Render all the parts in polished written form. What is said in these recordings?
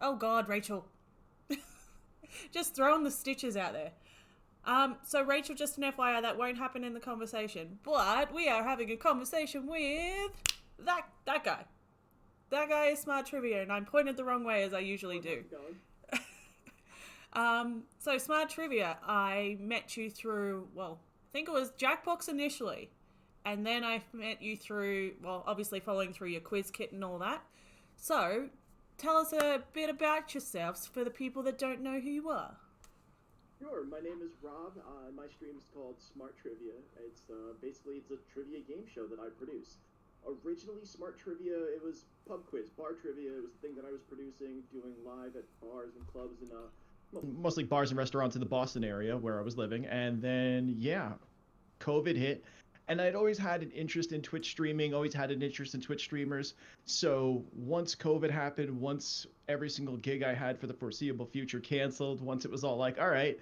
Oh God, Rachel. Just throwing the stitches out there. So Rachel, just an FYI, that won't happen in the conversation. But we are having a conversation with that guy. That guy is Smart Trivia, and I'm pointed the wrong way as I usually do. So Smart Trivia, I met you through, well, I think it was Jackbox initially. And then I met you through, well, obviously following through your quiz kit and all that. So, tell us a bit about yourselves for the people that don't know who you are. Sure, my name is Rob. My stream is called Smart Trivia. It's basically it's a trivia game show that I produce. Originally, Smart Trivia, it was pub quiz, bar trivia. It was the thing that I was producing, doing live at bars and clubs and mostly bars and restaurants in the Boston area where I was living. And then yeah, COVID hit. And I'd always had an interest in Twitch streaming, always had an interest in Twitch streamers. So once COVID happened, once every single gig I had for the foreseeable future canceled, once it was all like, all right,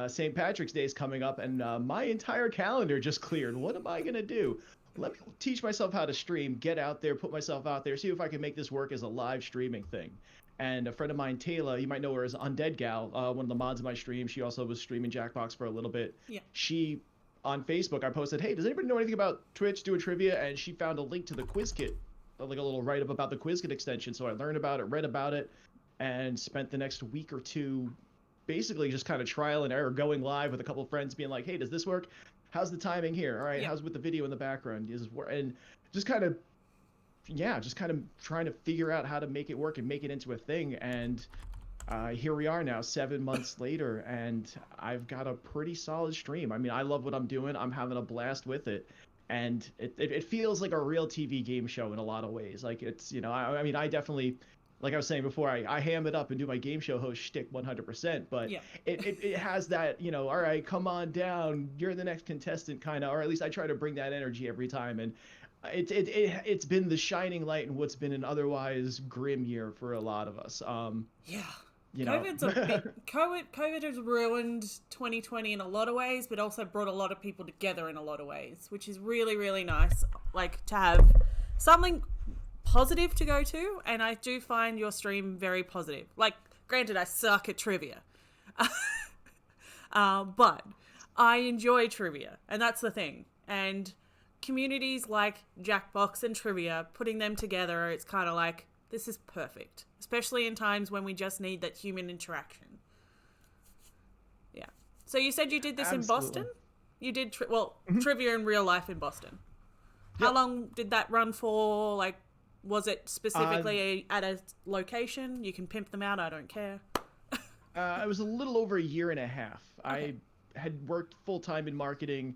St. Patrick's Day is coming up, and my entire calendar just cleared. What am I going to do? Let me teach myself how to stream, get out there, put myself out there, see if I can make this work as a live streaming thing. And a friend of mine, Taylor, you might know her as Undead Gal, one of the mods of my stream. She also was streaming Jackbox for a little bit. Yeah. She on Facebook, I posted, hey, does anybody know anything about Twitch doing trivia? And she found a link to the quiz kit, like a little write-up about the quiz kit extension. So I learned about it, read about it, and spent the next week or two basically just kind of trial and error, going live with a couple of friends, being like, hey, does this work? How's the timing here? All right, how's with the video in the background? And just kind of, trying to figure out how to make it work and make it into a thing. And here we are now, 7 months later, and I've got a pretty solid stream. I mean, I love what I'm doing. I'm having a blast with it. And it feels like a real TV game show in a lot of ways. Like, it's, I mean, I definitely, like I was saying before, I ham it up and do my game show host shtick 100%, but it has that, all right, come on down, you're the next contestant kind of, or at least I try to bring that energy every time. And it's been the shining light in what's been an otherwise grim year for a lot of us. COVID has ruined 2020 in a lot of ways, but also brought a lot of people together in a lot of ways, which is really, really nice. Like, to have something positive to go to, and I do find your stream very positive. Like, granted, I suck at trivia, but I enjoy trivia, and that's the thing. And communities like Jackbox and Trivia, putting them together, it's kind of like, this is perfect, especially in times when we just need that human interaction. Yeah. So you said you did this in Boston? You did, trivia in real life in Boston. How long did that run for? Like, was it specifically at a location? You can pimp them out, I don't care. It was a little over a year and a half. Okay. I had worked full-time in marketing.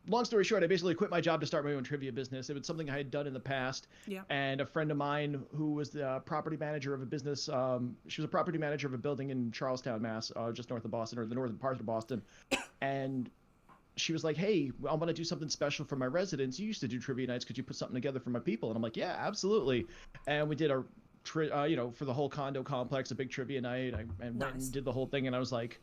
Long story short, I basically quit my job to start my own trivia business. It was something I had done in the past. Yeah. And a friend of mine who was the property manager of a business, she was a property manager of a building in Charlestown, Mass, just north of Boston, or the northern part of Boston. And she was like, hey, I want to do something special for my residents. You used to do trivia nights. Could you put something together for my people? And I'm like, yeah, absolutely. And we did for the whole condo complex, a big trivia night. And went and did the whole thing. And I was like,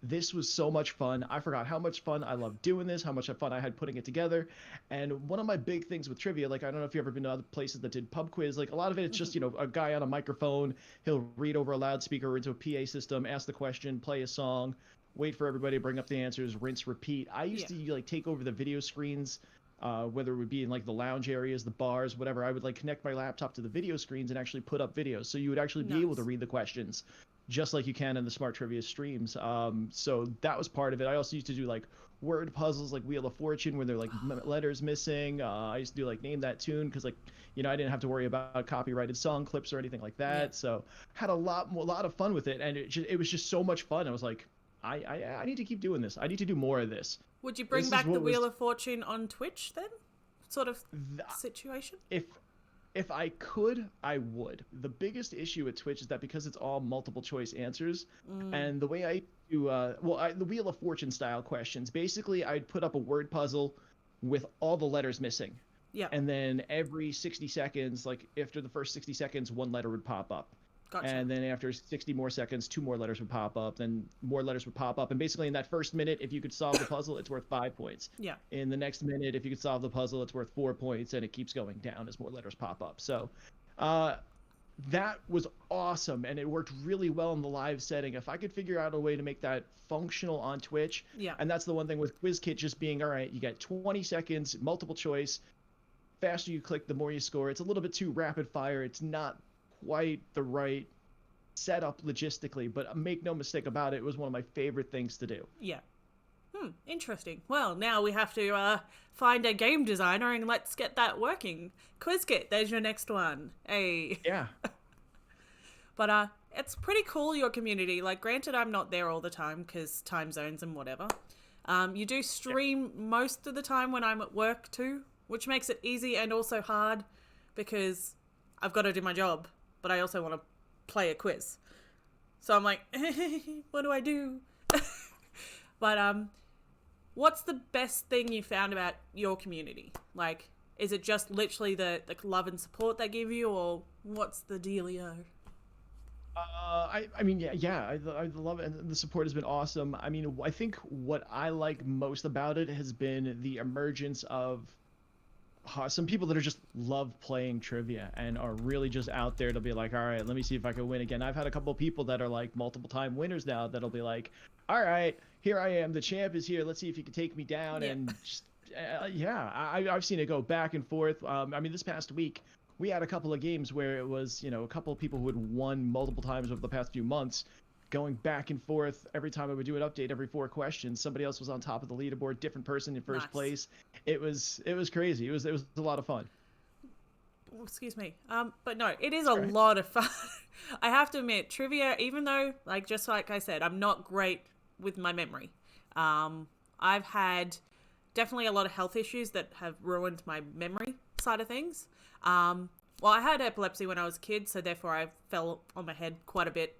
this was so much fun. I forgot how much fun I loved doing this, how much fun I had putting it together. And one of my big things with trivia, like, I don't know if you've ever been to other places that did pub quiz, like, a lot of it, it's just, a guy on a microphone, he'll read over a loudspeaker or into a PA system, ask the question, play a song, wait for everybody to bring up the answers, rinse, repeat. I used to, like, take over the video screens, whether it would be in, like, the lounge areas, the bars, whatever. I would, like, connect my laptop to the video screens and actually put up videos. So you would actually be able to read the questions, just like you can in the Smart Trivia streams. So that was part of it. I also used to do, like, word puzzles, like Wheel of Fortune, where they're, like, letters missing. I used to do, like, Name That Tune, because, like, I didn't have to worry about copyrighted song clips or anything like that. Yeah. So had a lot of fun with it, and it was just so much fun. I was like, I need to keep doing this. I need to do more of this. Would you bring back the Wheel of Fortune on Twitch then? Sort of situation? If I could, I would. The biggest issue at Twitch is that because it's all multiple choice answers, and the way I do, the Wheel of Fortune style questions, basically I'd put up a word puzzle with all the letters missing. Yeah. And then every 60 seconds, like after the first 60 seconds, one letter would pop up. Gotcha. And then after 60 more seconds, 2 more letters would pop up, then more letters would pop up. And basically in that first minute, if you could solve the puzzle, it's worth 5 points. Yeah. In the next minute, if you could solve the puzzle, it's worth 4 points, and it keeps going down as more letters pop up. So that was awesome, and it worked really well in the live setting. If I could figure out a way to make that functional on Twitch, Yeah. and that's the one thing with QuizKit just being, all right, you get 20 seconds, multiple choice, faster you click, the more you score. It's a little bit too rapid fire. It's not quite the right setup logistically, but make no mistake about it, it was one of my favorite things to do. Yeah. Interesting. Well, now we have to find a game designer and let's get that working. QuizKit, there's your next one. Hey. Yeah. But it's pretty cool, your community. Like, granted, I'm not there all the time because time zones and whatever. You do stream most of the time when I'm at work too, which makes it easy and also hard because I've got to do my job, but I also want to play a quiz. So I'm like, what do I do? But what's the best thing you found about your community? Like, is it just literally the love and support they give you, or what's the dealio? I mean, I love it, and the support has been awesome. I mean, I think what I like most about it has been the emergence of some people that are just love playing trivia and are really just out there to be like, all right, let me see if I can win again. I've had a couple of people that are like multiple time winners now that'll be like, all right, here I am, the champ is here, let's see if you can take me down. And just, I've seen it go back and forth. I mean, this past week we had a couple of games where it was, you know, a couple of people who had won multiple times over the past few months, going back and forth. Every time I would do an update, every 4 questions, somebody else was on top of the leaderboard, different person in first place. It was crazy. It was a lot of fun. Excuse me. But no, it is a lot of fun. I have to admit, trivia, even though, like, just like I said, I'm not great with my memory. I've had definitely a lot of health issues that have ruined my memory side of things. Well, I had epilepsy when I was a kid, so therefore I fell on my head quite a bit.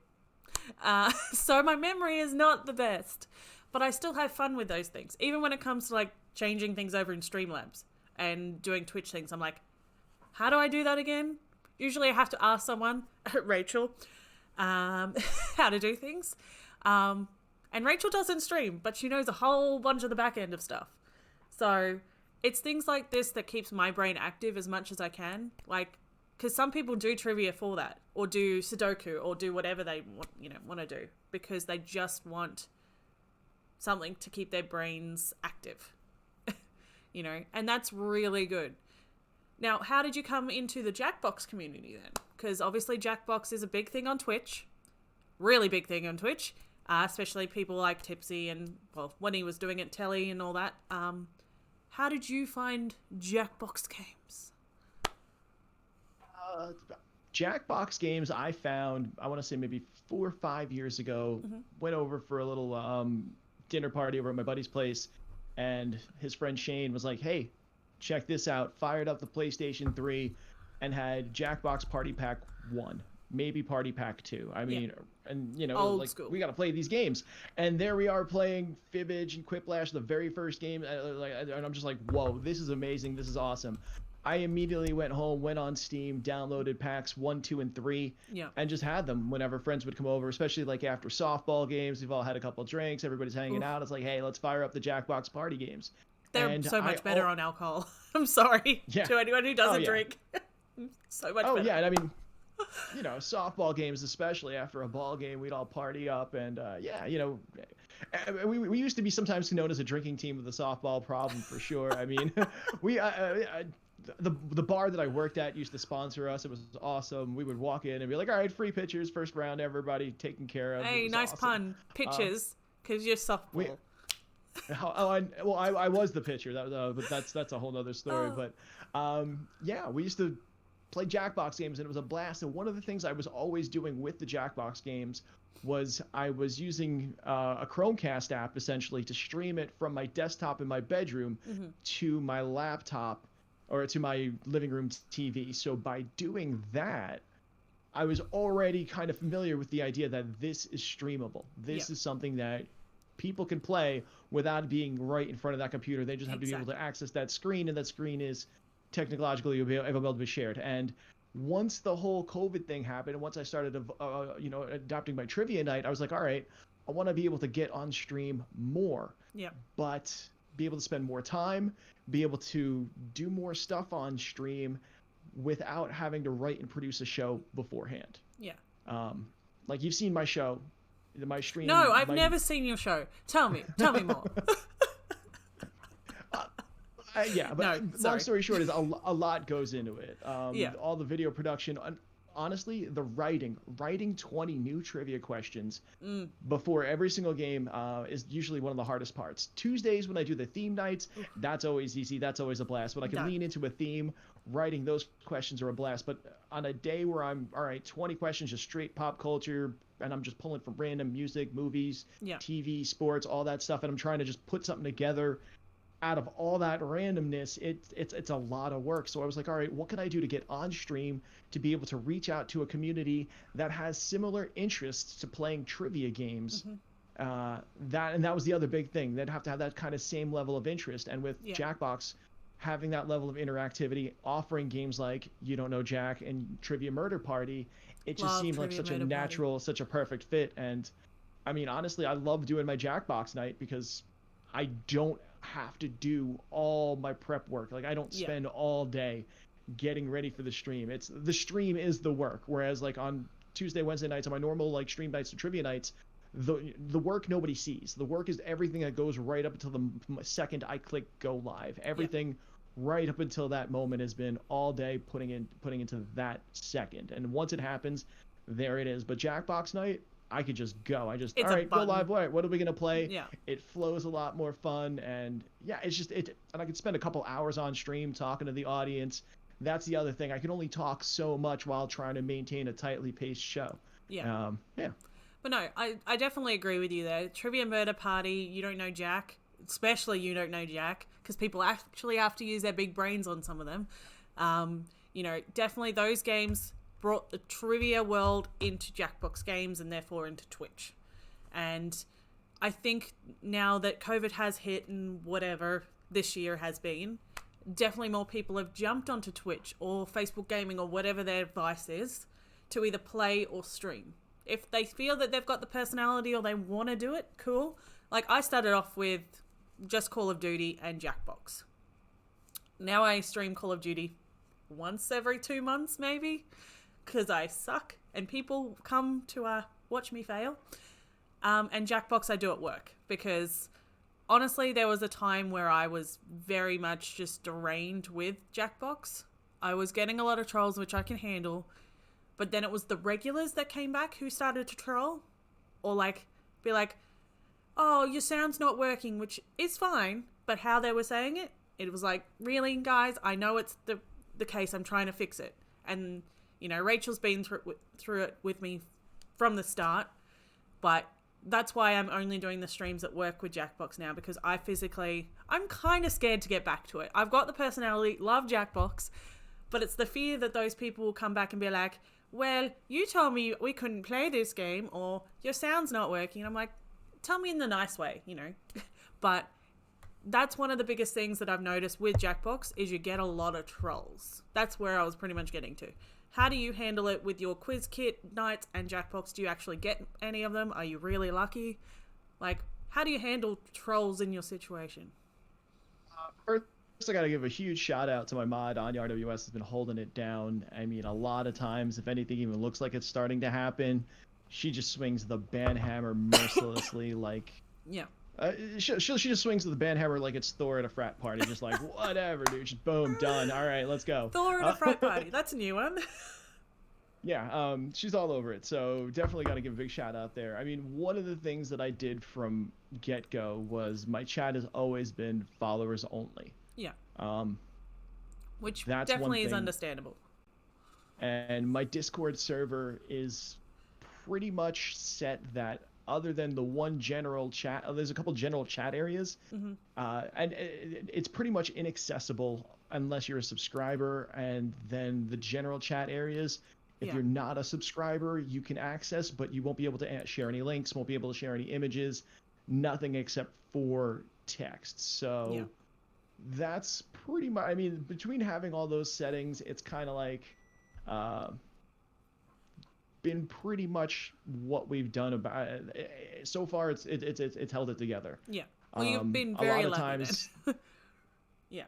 So my memory is not the best, but I still have fun with those things. Even when it comes to like changing things over in Streamlabs and doing Twitch things, I'm like, how do I do that again? Usually I have to ask someone, Rachel, how to do things. And Rachel doesn't stream, but she knows a whole bunch of the back end of stuff. So it's things like this that keeps my brain active as much as I can. Like, because some people do trivia for that, or do Sudoku, or do whatever they want to do, because they just want something to keep their brains active, and that's really good. Now, how did you come into the Jackbox community then? Because obviously Jackbox is a big thing on Twitch, really big thing on Twitch, especially people like Tipsy and, well, when he was doing it, Telly and all that. How did you find Jackbox games? Jackbox games I found, I want to say maybe 4 or 5 years ago. Went over for a little dinner party over at my buddy's place, and his friend Shane was like, hey, check this out. Fired up the PlayStation 3 and had Jackbox Party Pack 1, maybe Party Pack 2. I mean, and Old like school. We got to play these games, and there we are playing Fibbage and Quiplash, the very first game, and I'm just like, whoa, this is amazing, this is awesome. I immediately went home, went on Steam, downloaded packs 1, 2, and 3, and just had them whenever friends would come over, especially like after softball games. We've all had a couple of drinks, everybody's hanging out. It's like, hey, let's fire up the Jackbox party games. They're so much better on alcohol. I'm sorry to anyone who doesn't drink. So much better. Yeah, and I mean, softball games, especially after a ball game, we'd all party up, and we used to be sometimes known as a drinking team with a softball problem, for sure. I mean, the bar that I worked at used to sponsor us. It was awesome. We would walk in and be like, all right, free pitchers, first round, everybody taken care of. Hey, nice awesome. Pun. Pitchers, because you're softball. I was the pitcher. But that's a whole other story. But we used to play Jackbox games, and it was a blast. And one of the things I was always doing with the Jackbox games was I was using a Chromecast app essentially to stream it from my desktop in my bedroom to my laptop or to my living room TV. So by doing that, I was already kind of familiar with the idea that this is streamable. This is something that people can play without being right in front of that computer. They just have to be able to access that screen, and that screen is technologically able to be shared. And once the whole COVID thing happened, and once I started adopting my trivia night, I was like, all right, I want to be able to get on stream more, but be able to spend more time, be able to do more stuff on stream, without having to write and produce a show beforehand. Yeah. Like you've seen my show, my stream. No, I've never seen your show. Tell me more. Yeah, but No, long story short is a lot goes into it. Yeah. All the video production. Honestly, the writing 20 new trivia questions before every single game is usually one of the hardest parts. Tuesdays when I do the theme nights, that's always easy. That's always a blast. When I can lean into a theme, writing those questions are a blast. But on a day where I'm, all right, 20 questions, just straight pop culture, and I'm just pulling from random music, movies, TV, sports, all that stuff, and I'm trying to just put something together out of all that randomness, it's a lot of work. So I was like, all right, what can I do to get on stream to be able to reach out to a community that has similar interests to playing trivia games? That was the other big thing. They'd have to have that kind of same level of interest. And with Jackbox having that level of interactivity, offering games like You Don't Know Jack and Trivia Murder Party, it just seemed like such a natural, such a perfect fit. And I mean, honestly, I love doing my Jackbox night because I don't have to do all my prep work. Like I don't spend all day getting ready for the stream. The stream is the work. Whereas like on Tuesday, Wednesday nights, on my normal like stream nights and trivia nights, the work nobody sees. The work is everything that goes right up until the second I click go live. Everything right up until that moment has been all day putting into that second. And once it happens, there it is. But Jackbox night, I could just go. All right, go live. All right, what are we gonna play? Yeah. It flows a lot more fun, and it's just and I could spend a couple hours on stream talking to the audience. That's the other thing. I can only talk so much while trying to maintain a tightly paced show. Yeah. But no, I definitely agree with you there. Trivia Murder Party, You Don't Know Jack, especially You Don't Know Jack, because people actually have to use their big brains on some of them. Definitely those games brought the trivia world into Jackbox games and therefore into Twitch. And I think now that COVID has hit and whatever this year has been, definitely more people have jumped onto Twitch or Facebook Gaming or whatever their device is to either play or stream. If they feel that they've got the personality or they want to do it, cool. Like I started off with just Call of Duty and Jackbox. Now I stream Call of Duty once every 2 months maybe, because I suck and people come to watch me fail. And Jackbox I do at work because honestly there was a time where I was very much just deranged with Jackbox. I was getting a lot of trolls, which I can handle, but then it was the regulars that came back who started to troll or be like, oh, your sound's not working, which is fine, but how they were saying it, it was like, really guys, I know it's the case, I'm trying to fix it. And Rachel's been through it with me from the start, but that's why I'm only doing the streams at work with Jackbox now, because I'm kind of scared to get back to it. I've got the personality, love Jackbox, but it's the fear that those people will come back and be like, well, you told me we couldn't play this game, or your sound's not working. And I'm like, tell me in the nice way, But that's one of the biggest things that I've noticed with Jackbox is you get a lot of trolls. That's where I was pretty much getting to. How do you handle it with your quiz kit nights and Jackbox? Do you actually get any of them? Are you really lucky? Like, how do you handle trolls in your situation? First, I got to give a huge shout out to my mod. Anya RWS has been holding it down. I mean, a lot of times, if anything even looks like it's starting to happen, she just swings the banhammer mercilessly. She just swings the banhammer like it's Thor at a frat party, just like, whatever, dude, just boom, done. All right, let's go. Thor at a frat party, that's a new one. Yeah, she's all over it, so definitely got to give a big shout out there. I mean, one of the things that I did from get-go was my chat has always been followers only. Yeah. Which that's definitely is understandable. And my Discord server is pretty much set that other than the one general chat, there's a couple general chat areas, and it's pretty much inaccessible unless you're a subscriber, and then the general chat areas, if you're not a subscriber, you can access, but you won't be able to share any links, won't be able to share any images, nothing except for text. So that's pretty much, I mean, between having all those settings, it's kind of like been pretty much what we've done about it. So far it's held it together. Yeah. Well, you've been very lucky. A lot of times yeah.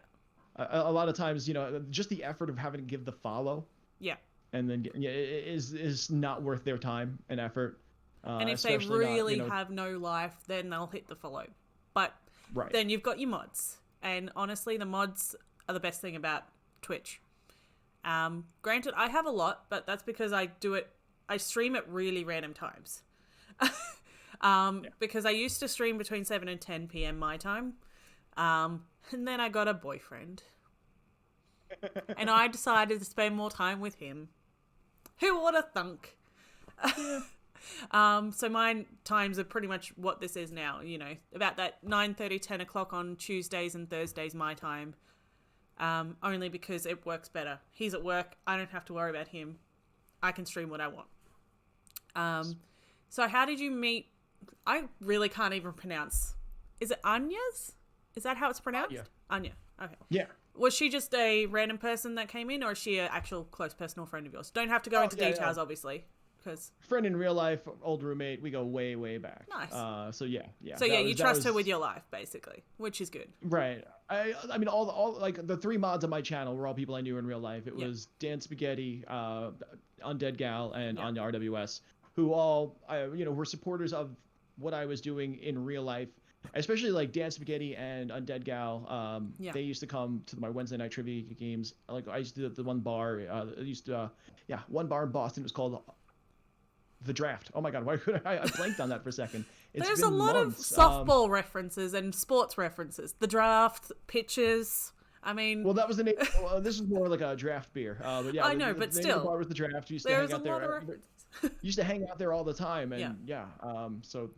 a lot of times, just the effort of having to give the follow Yeah. and then is not worth their time and effort. And if they Especially not, really have no life, then they'll hit the follow. But right. then you've got your mods. And honestly, the mods are the best thing about Twitch. Granted, I have a lot, but that's because I stream at really random times. Because I used to stream between 7 and 10 p.m. my time. And then I got a boyfriend. And I decided to spend more time with him. Who would have thunk? So my times are pretty much what this is now, about that 9:30, 10 o'clock on Tuesdays and Thursdays my time. Only because it works better. He's at work. I don't have to worry about him. I can stream what I want. So how did you meet? I really can't even pronounce. Is it Anya's? Is that how it's pronounced? Anya. Okay. Yeah. Was she just a random person that came in, or is she an actual close personal friend of yours? Don't have to go into details, obviously. Because friend in real life, old roommate, we go way, way back. Nice. So yeah. So yeah, you trust her with your life, basically, which is good. Right. I mean, all like the 3 mods on my channel were all people I knew in real life. It was Dan Spaghetti, Undead Gal, and Anya RWS, who all were supporters of what I was doing in real life. Especially like Dan Spaghetti and Undead Gal. They used to come to my Wednesday night trivia games. Like I used to do the one bar. One bar in Boston. It was called The Draft. Oh my God, why could I blanked on that for a second. There's a lot of softball references and sports references. The Draft, pitches. I mean, well, that was the name. This is more like a draft beer. But yeah, I know, but still, the bar was The Draft. Used to hang out there. Used to hang out there all the time, and so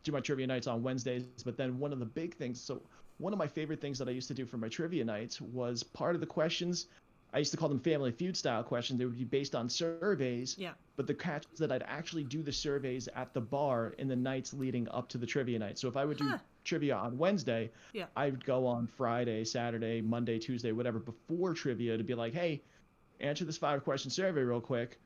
do my trivia nights on Wednesdays. But then one of the big things. So one of my favorite things that I used to do for my trivia nights was part of the questions. I used to call them Family Feud style questions. They would be based on surveys. Yeah. But the catch is that I'd actually do the surveys at the bar in the nights leading up to the trivia night. So if I would do trivia on Wednesday, I would go on Friday, Saturday, Monday, Tuesday, whatever, before trivia to be like, hey, answer this 5-question survey real quick.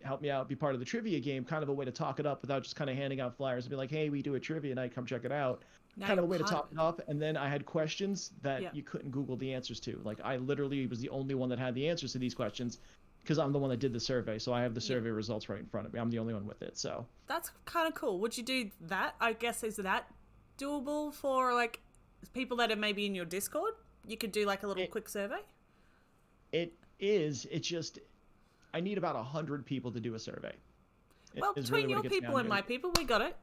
Help me out, be part of the trivia game. Kind of a way to talk it up without just kind of handing out flyers and be like, hey, we do a trivia night. Come check it out. Kind of a way to talk it up. And then I had questions that you couldn't Google the answers to. Like I literally was the only one that had the answers to these questions because I'm the one that did the survey. So I have the survey results right in front of me. I'm the only one with it. So that's kind of cool. Would you do that? I guess, is that doable for like people that are maybe in your Discord? You could do like a little quick survey? It is. It's just, I need about 100 people to do a survey. Well, between your people and my people, we got it.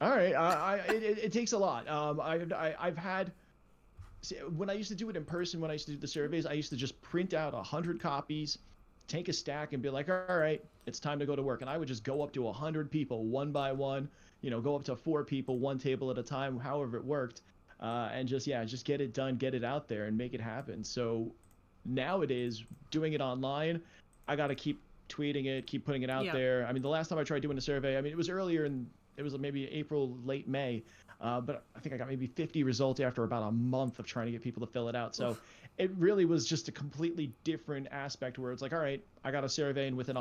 All right. It takes a lot. I've had, when I used to do it in person, when I used to do the surveys, I used to just print out 100 copies, take a stack and be like, all right, it's time to go to work. And I would just go up to 100 people one by one, go up to 4 people, one table at a time, however it worked. And just get it done, get it out there and make it happen. So nowadays doing it online, I got to keep tweeting it, keep putting it out there. I mean, the last time I tried doing a survey, I mean, it was earlier it was maybe April, late May, but I think I got maybe 50 results after about a month of trying to get people to fill it out. So it really was just a completely different aspect where it's like, all right, I got a survey and within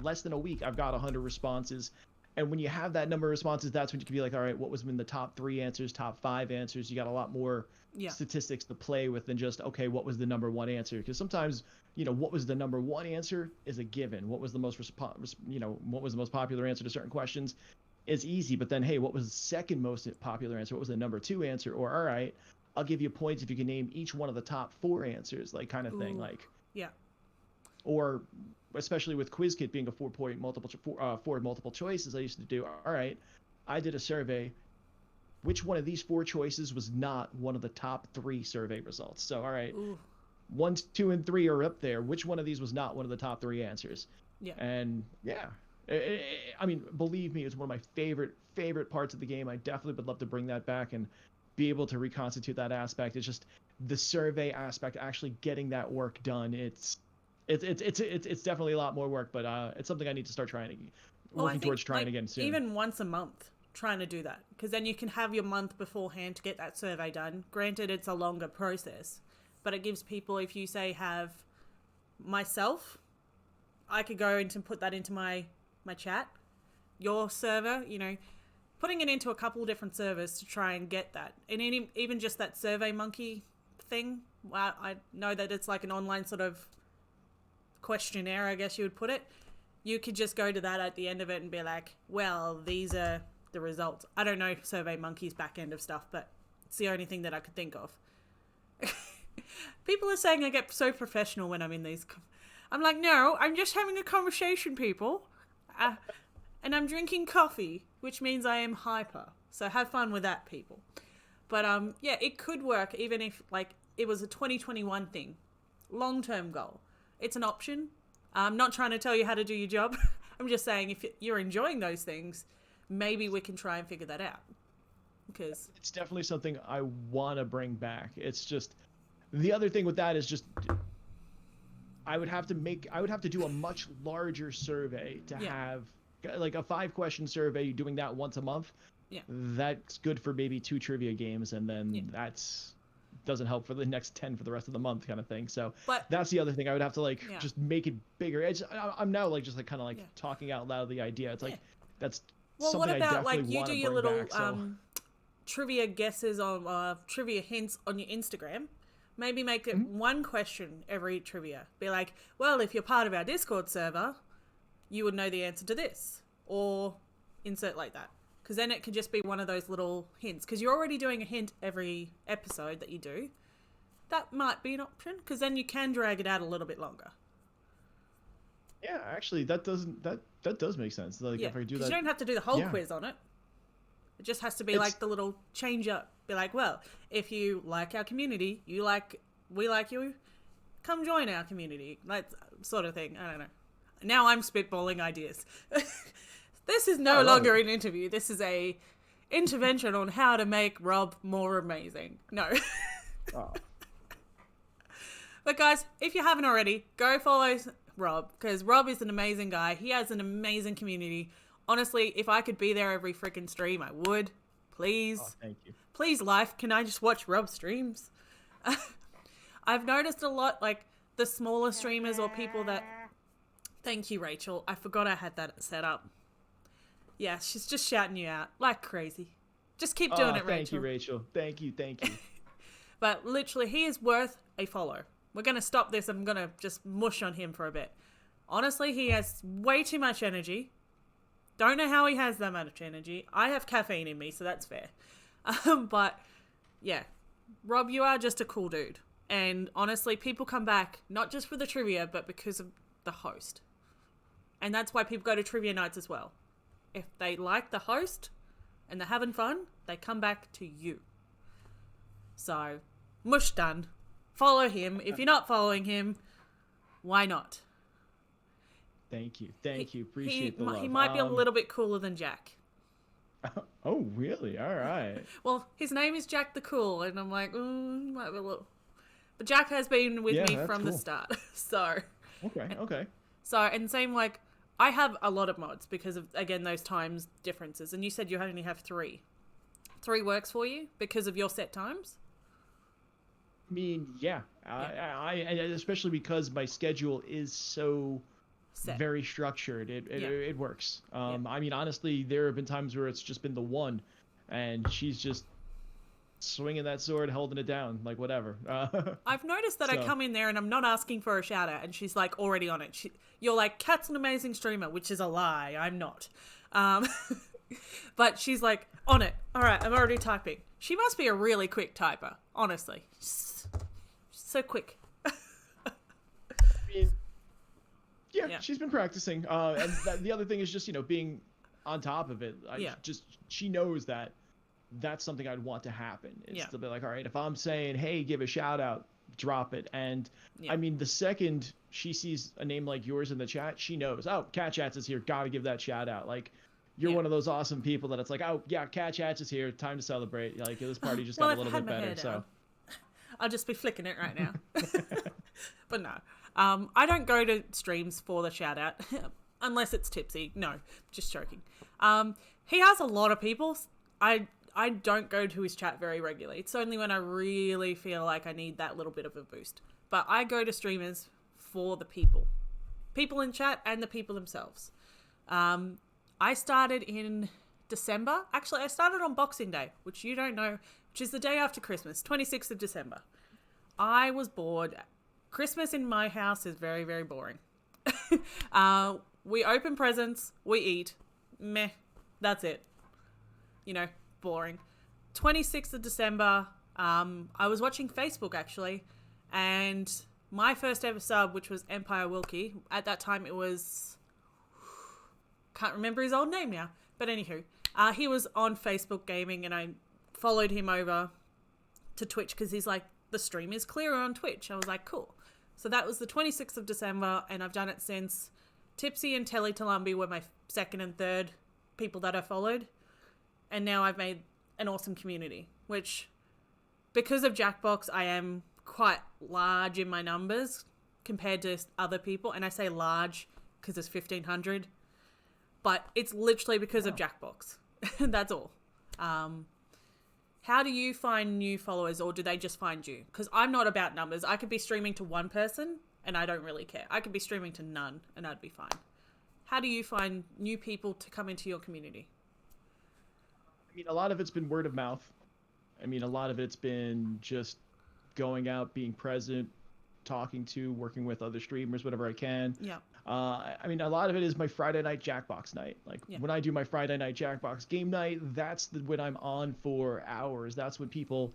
less than a week, I've got 100 responses. And when you have that number of responses, that's when you can be like, all right, what was in the top 3 answers, top 5 answers? You got a lot more statistics to play with than just, okay, what was the number 1 answer? Because sometimes, what was the number 1 answer is a given. What was the most what was the most popular answer to certain questions is easy. But then, hey, what was the second most popular answer? What was the number 2 answer? Or, all right, I'll give you points if you can name each one of the top 4 answers, like kind of thing. Like, or especially with QuizKit being a 4-point multiple choices, I used to do, all right, I did a survey. Which one of these 4 choices was not one of the top 3 survey results? So, all right, 1, 2, and 3 are up there. Which one of these was not one of the top 3 answers? And I mean, believe me, it's one of my favorite parts of the game. I definitely would love to bring that back and be able to reconstitute that aspect. It's just the survey aspect, actually getting that work done. It's definitely a lot more work, but it's something I need to start working towards trying again soon. Even once a month, trying to do that, because then you can have your month beforehand to get that survey done. Granted, it's a longer process, but it gives people, if you say have myself, I could go and put that into my chat, your server, putting it into a couple of different servers to try and get that. And even just that Survey Monkey thing Well, I know that it's like an online sort of questionnaire, I guess you would put it. You could just go to that at the end of it and be like, well, these are the results. I don't know SurveyMonkey's back end of stuff, but it's the only thing that I could think of. People are saying I get so professional when I'm in these. I'm like, no, I'm just having a conversation, people. And I'm drinking coffee, which means I am hyper. So have fun with that, people. But yeah, it could work even if like it was a 2021 thing. Long-term goal. It's an option. I'm not trying to tell you how to do your job. I'm just saying if you're enjoying those things, maybe we can try and figure that out. Because it's definitely something I want to bring back. It's just the other thing with that is just I would have to do a much larger survey to have like a 5-question survey, doing that once a month. Yeah. That's good for maybe 2 trivia games, and then that's doesn't help for the next 10 for the rest of the month kind of thing. So that's the other thing. I would have to like just make it bigger. I'm now like just like kind of like talking out loud the idea. It's like that's something what about I definitely like you want do to your bring little back, so. trivia guesses on trivia hints on your Instagram? Maybe make it one question every trivia. Be like, well, if you're part of our Discord server, you would know the answer to this, or insert like that. Because then it could just be one of those little hints. Because you're already doing a hint every episode that you do. That might be an option, because then you can drag it out a little bit longer. Yeah, actually, that does make sense. Like if I do that, you don't have to do the whole quiz on it. It just has to be like the little change up. Be like, well, if you like our community, we like you, come join our community. That sort of thing. I don't know. Now I'm spitballing ideas. This is no longer an interview. This is a intervention on how to make Rob more amazing. No. Oh. But guys, if you haven't already, go follow Rob, because Rob is an amazing guy. He has an amazing community. Honestly, if I could be there every freaking stream, I would. Please. Oh, thank you. Please, life, can I just watch Rob streams? I've noticed a lot, like, the smaller streamers or people that... Thank you, Rachel. I forgot I had that set up. Yeah, she's just shouting you out like crazy. Just keep doing it, Rachel. Thank you, Rachel. Thank you. But literally, he is worth a follow. We're going to stop this. I'm going to just mush on him for a bit. Honestly, he has way too much energy. Don't know how he has that much energy. I have caffeine in me, so that's fair. But, yeah. Rob, you are just a cool dude. And honestly, people come back, not just for the trivia, but because of the host. And that's why people go to trivia nights as well. If they like the host and they're having fun, they come back to you. So, mush done. Follow him. If you're not following him, why not? Thank you. Appreciate the love. He might be a little bit cooler than Jack. Oh, really? All right. Well, his name is Jack the Cool, and I'm like, might be a little... But Jack has been with me from the start, so... Okay. So, and same like, I have a lot of mods because of, again, those times differences. And you said you only have 3. 3 works for you because of your set times? I mean, yeah. I especially because my schedule is so very structured. It works. I mean, honestly, there have been times where it's just been the one, and she's just swinging that sword, holding it down, like whatever. I've noticed that I come in there and I'm not asking for a shout out, and she's like already on it. You're like, Kat's an amazing streamer, which is a lie. I'm not. But she's like, on it. All right, I'm already typing. She must be a really quick typer, honestly. She's so quick. I mean, yeah, she's been practicing. And the other thing is just, being on top of it. She knows that that's something I'd want to happen. It's to be like, all right, if I'm saying, hey, give a shout out, drop it. And I mean, the second she sees a name like yours in the chat, she knows, oh, Cat Chats is here. Got to give that shout out. Like, you're one of those awesome people that it's like, oh, yeah, Cat Chats is here. Time to celebrate. Like, this party just got a little bit better. So I'll just be flicking it right now. But no, I don't go to streams for the shout out unless it's Tipsy. No, just joking. He has a lot of people. I don't go to his chat very regularly. It's only when I really feel like I need that little bit of a boost. But I go to streamers for the people. People in chat and the people themselves. I started in December. Actually, I started on Boxing Day, which you don't know, which is the day after Christmas, 26th of December. I was bored. Christmas in my house is very, very boring. We open presents, we eat, meh, that's it. You know, boring. 26th of December, I was watching Facebook actually, and my first ever sub, which was Empire Wilkie, at that time it was, can't remember his old name now, but anywho, he was on Facebook gaming, and I followed him over to Twitch because he's like, the stream is clearer on Twitch. I was like, cool. So that was the 26th of December, and I've done it since. Tipsy and Telly Talumbi were my second and third people that I followed, and now I've made an awesome community, which, because of Jackbox, I am quite large in my numbers compared to other people, and I say large because it's 1,500, but it's literally because of Jackbox. That's all. How do you find new followers, or do they just find you? Because I'm not about numbers. I could be streaming to one person and I don't really care. I could be streaming to none and I'd be fine. How do you find new people to come into your community? I mean, a lot of it's been word of mouth. I mean, a lot of it's been just going out, being present, talking to, working with other streamers, whatever I can. Yeah. I mean, a lot of it is my Friday night Jackbox night. Like when I do my Friday night Jackbox game night, that's when I'm on for hours. That's when people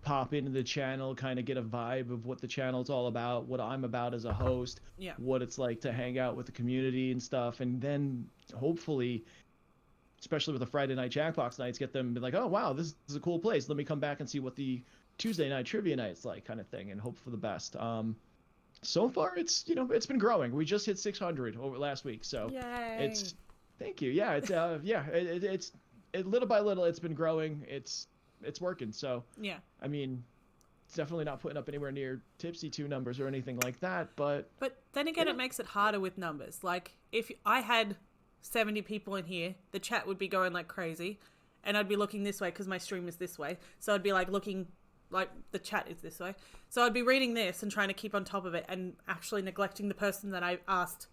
pop into the channel, kind of get a vibe of what the channel's all about, what I'm about as a host, what it's like to hang out with the community and stuff. And then hopefully, especially with the Friday night Jackbox nights, get them be like, oh, wow, this is a cool place. Let me come back and see what the Tuesday night trivia night's like, kind of thing, and hope for the best. So far, it's it's been growing. We just hit 600 over last week, so Yay. Thank you. Yeah, it's little by little, it's been growing. It's working. So I mean, it's definitely not putting up anywhere near Tipsy 2 numbers or anything like that, but then again, it makes it harder with numbers. Like if I had 70 people in here, the chat would be going like crazy, and I'd be looking this way because my stream is this way, so I'd be like looking like the chat is this way. So I'd be reading this and trying to keep on top of it and actually neglecting the person that I asked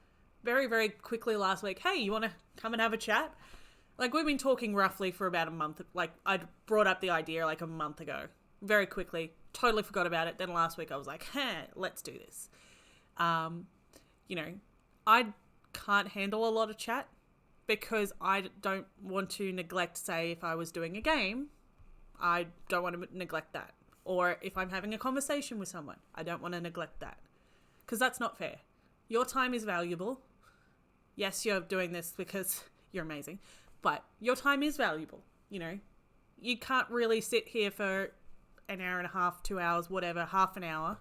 very, very quickly last week, hey, you want to come and have a chat? Like, we've been talking roughly for about a month. Like, I'd brought up the idea like a month ago. Very quickly. Totally forgot about it. Then last week I was like, let's do this. I can't handle a lot of chat because I don't want to neglect, say, if I was doing a game, I don't want to neglect that. Or if I'm having a conversation with someone, I don't want to neglect that. Because that's not fair. Your time is valuable. Yes, you're doing this because you're amazing. But your time is valuable. You can't really sit here for an hour and a half, 2 hours, whatever, half an hour,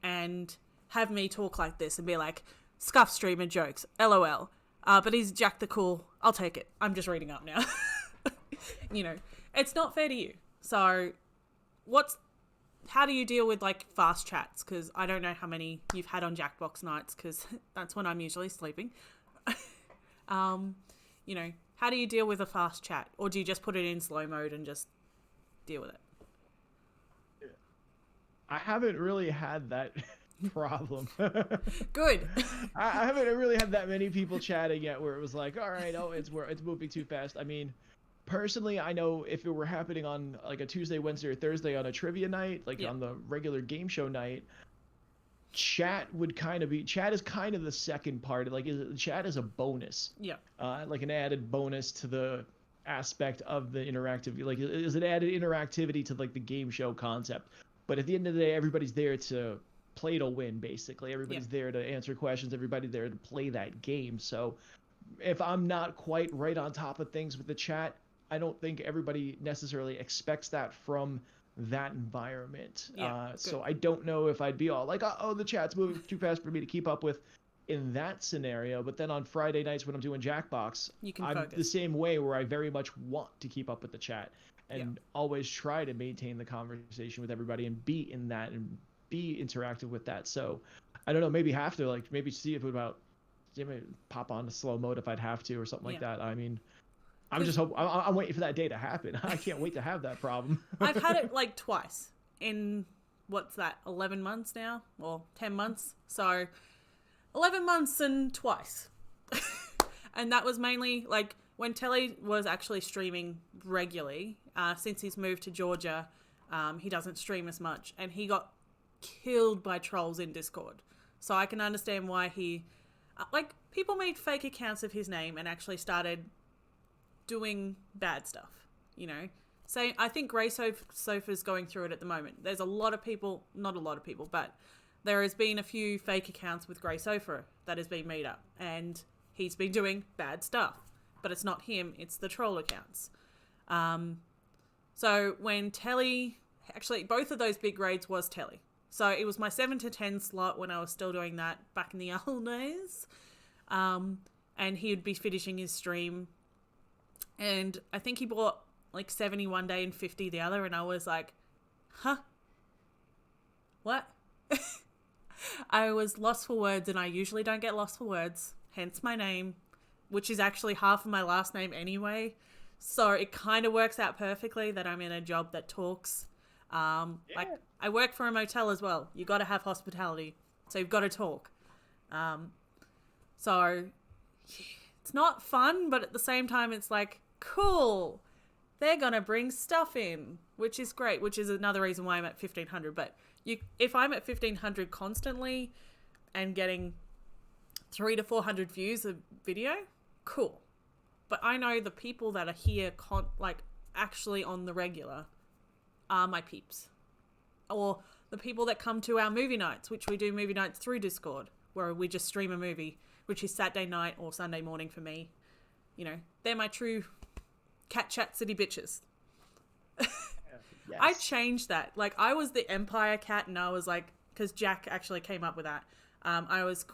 and have me talk like this and be like, scuff streamer jokes, LOL. But he's Jack the Cool. I'll take it. I'm just reading up now. It's not fair to you. So how do you deal with like fast chats? Because I don't know how many you've had on Jackbox nights, because that's when I'm usually sleeping. How do you deal with a fast chat? Or do you just put it in slow mode and just deal with it? I haven't really had that problem. Good. I haven't really had that many people chatting yet where it was like, all right, it's moving too fast. I mean, personally, I know if it were happening on like a Tuesday, Wednesday, or Thursday on a trivia night, like on the regular game show night, chat is kind of the second part. Like chat is a bonus. Yeah. Like an added bonus to the aspect of the interactive. Like is an added interactivity to like the game show concept. But at the end of the day, everybody's there to play to win, basically. Everybody's there to answer questions. Everybody's there to play that game. So if I'm not quite right on top of things with the chat, I don't think everybody necessarily expects that from that environment. So I don't know if I'd be all like, oh, the chat's moving too fast for me to keep up with in that scenario. But then on Friday nights when I'm doing Jackbox, I'm focus. The same way, where I very much want to keep up with the chat and always try to maintain the conversation with everybody and be in that and be interactive with that. So I don't know, maybe have to maybe see if pop on to slow mode if I'd have to or something like that. I mean, I'm waiting for that day to happen. I can't wait to have that problem. I've had it like twice in, 11 months now? Or 10 months? So 11 months and twice. And that was mainly like when Telly was actually streaming regularly. Since he's moved to Georgia, he doesn't stream as much. And he got killed by trolls in Discord. So I can understand why he... like, people made fake accounts of his name and actually started doing bad stuff, you know? Say, I think Grey Sofa's going through it at the moment. There's a lot of people, not a lot of people, but there has been a few fake accounts with Grey Sofa that has been made up. And he's been doing bad stuff. But it's not him, it's the troll accounts. So when Telly... Actually, both of those big raids was Telly. So it was my 7 to 10 slot when I was still doing that back in the old days. And he would be finishing his stream. And I think he bought like 70 one day and 50 the other. And I was like, huh? What? I was lost for words, and I usually don't get lost for words. Hence my name, which is actually half of my last name anyway. So it kind of works out perfectly that I'm in a job that talks. Like, I work for a motel as well. You got to have hospitality, so you've got to talk. So it's not fun, but at the same time, it's like, cool. They're gonna bring stuff in, which is great. Which is another reason why I'm at 1500. But if I'm at 1500 constantly and getting 300 to 400 views a video, cool. But I know the people that are here, like actually on the regular, are my peeps. Or the people that come to our movie nights, which we do movie nights through Discord, where we just stream a movie, which is Saturday night or Sunday morning for me. You know, they're my true cat chat city bitches. Yes. I changed that. Like, I was the Empire cat, and I was like, because Jack actually came up with that. I was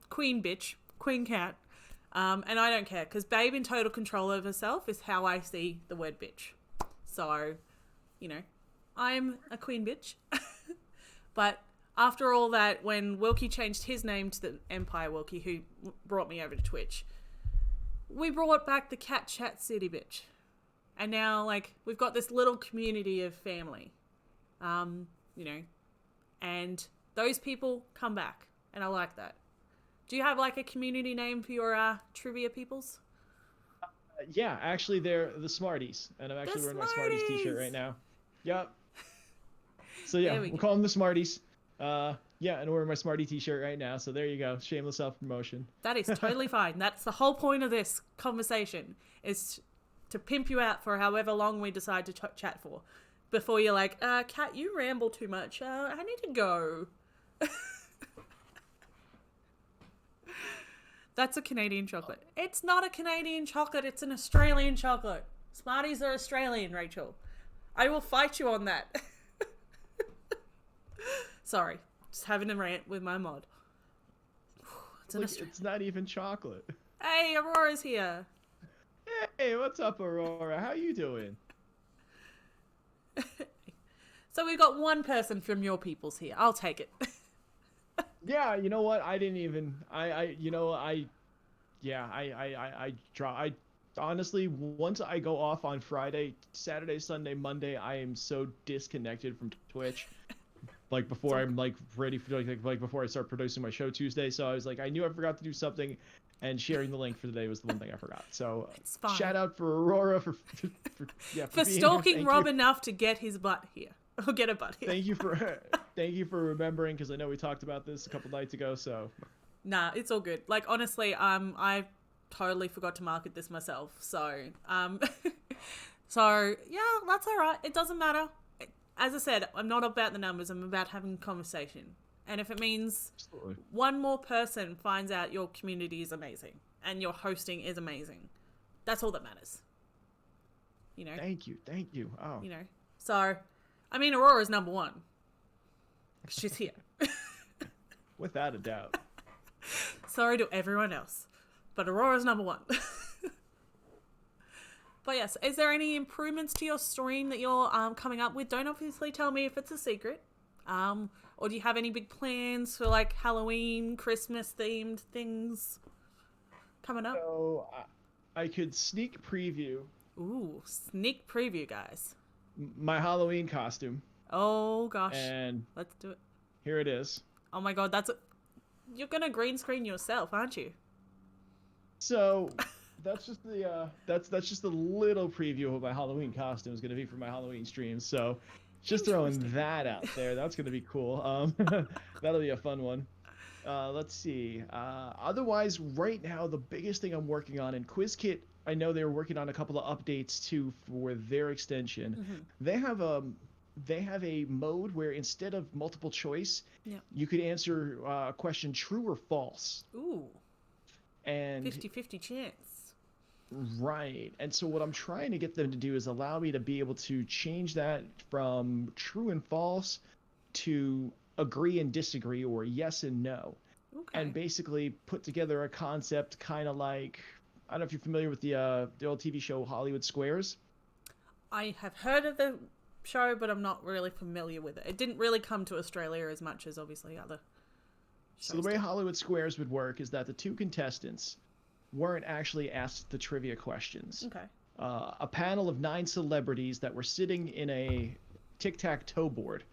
queen bitch, queen cat. And I don't care, because babe in total control of herself is how I see the word bitch. So, you know, I'm a queen bitch. But after all that, when Wilkie changed his name to the Empire Wilkie, who brought me over to Twitch, we brought back the cat chat city bitch. And now, like, we've got this little community of family, you know, and those people come back, and I like that. Do you have, like, a community name for your trivia peoples? Yeah, actually, they're the Smarties, and I'm actually wearing my Smarties t-shirt right now. Yep. So, yeah, we'll call them the Smarties. Yeah, and I'm wearing my Smartie t-shirt right now, so there you go. Shameless self-promotion. That is totally fine. That's the whole point of this conversation, is to pimp you out for however long we decide to chat for. Before you're like, Kat, you ramble too much. I need to go. That's a Canadian chocolate. It's not a Canadian chocolate. It's an Australian chocolate. Smarties are Australian, Rachel. I will fight you on that. Sorry. Just having a rant with my mod. It's not even chocolate. Hey, Aurora's here. Hey, what's up, Aurora? How you doing? So we've got one person from your peoples here. I'll take it. Yeah, you know what? I didn't even. Honestly, once I go off on Friday, Saturday, Sunday, Monday, I am so disconnected from Twitch. Like before I'm like ready for like before I start producing my show Tuesday. So I was like, I knew I forgot to do something, and sharing the link for today was the one thing I forgot. So shout out for Aurora for stalking Rob enough to get his butt here. Or get a butt here. Thank you for remembering, because I know we talked about this a couple nights ago. So nah, it's all good. Like, honestly, I totally forgot to market this myself. So so yeah, that's all right. It doesn't matter. As I said, I'm not about the numbers. I'm about having a conversation. And if it means one more person finds out your community is amazing and your hosting is amazing, that's all that matters. You know? Thank you. Oh. You know? So, I mean, Aurora's number one. She's here. Without a doubt. Sorry to everyone else. But Aurora's number one. But yes, is there any improvements to your stream that you're coming up with? Don't obviously tell me if it's a secret. Or do you have any big plans for like Halloween, Christmas themed things coming up? So I could sneak preview. Ooh, sneak preview, guys. My Halloween costume. Oh gosh. And let's do it. Here it is. Oh my god, you're gonna green screen yourself, aren't you? So that's just the that's just a little preview of what my Halloween costume is going to be for my Halloween stream. So Just throwing that out there. That's going to be cool. That'll be a fun one. Let's see. Otherwise, right now, the biggest thing I'm working on, and QuizKit, I know they were working on a couple of updates too for their extension. Mm-hmm. They have a mode where instead of multiple choice, you could answer a question true or false. Ooh. And 50-50 chance. Right. And so what I'm trying to get them to do is allow me to be able to change that from true and false to agree and disagree, or yes and no. Okay. And basically put together a concept kind of like, I don't know if you're familiar with the old TV show Hollywood Squares. I have heard of the show, but I'm not really familiar with it. It didn't really come to Australia as much as obviously other shows. So the way Hollywood Squares would work is that the two contestants weren't actually asked the trivia questions. Okay. A panel of 9 celebrities that were sitting in a tic-tac-toe board.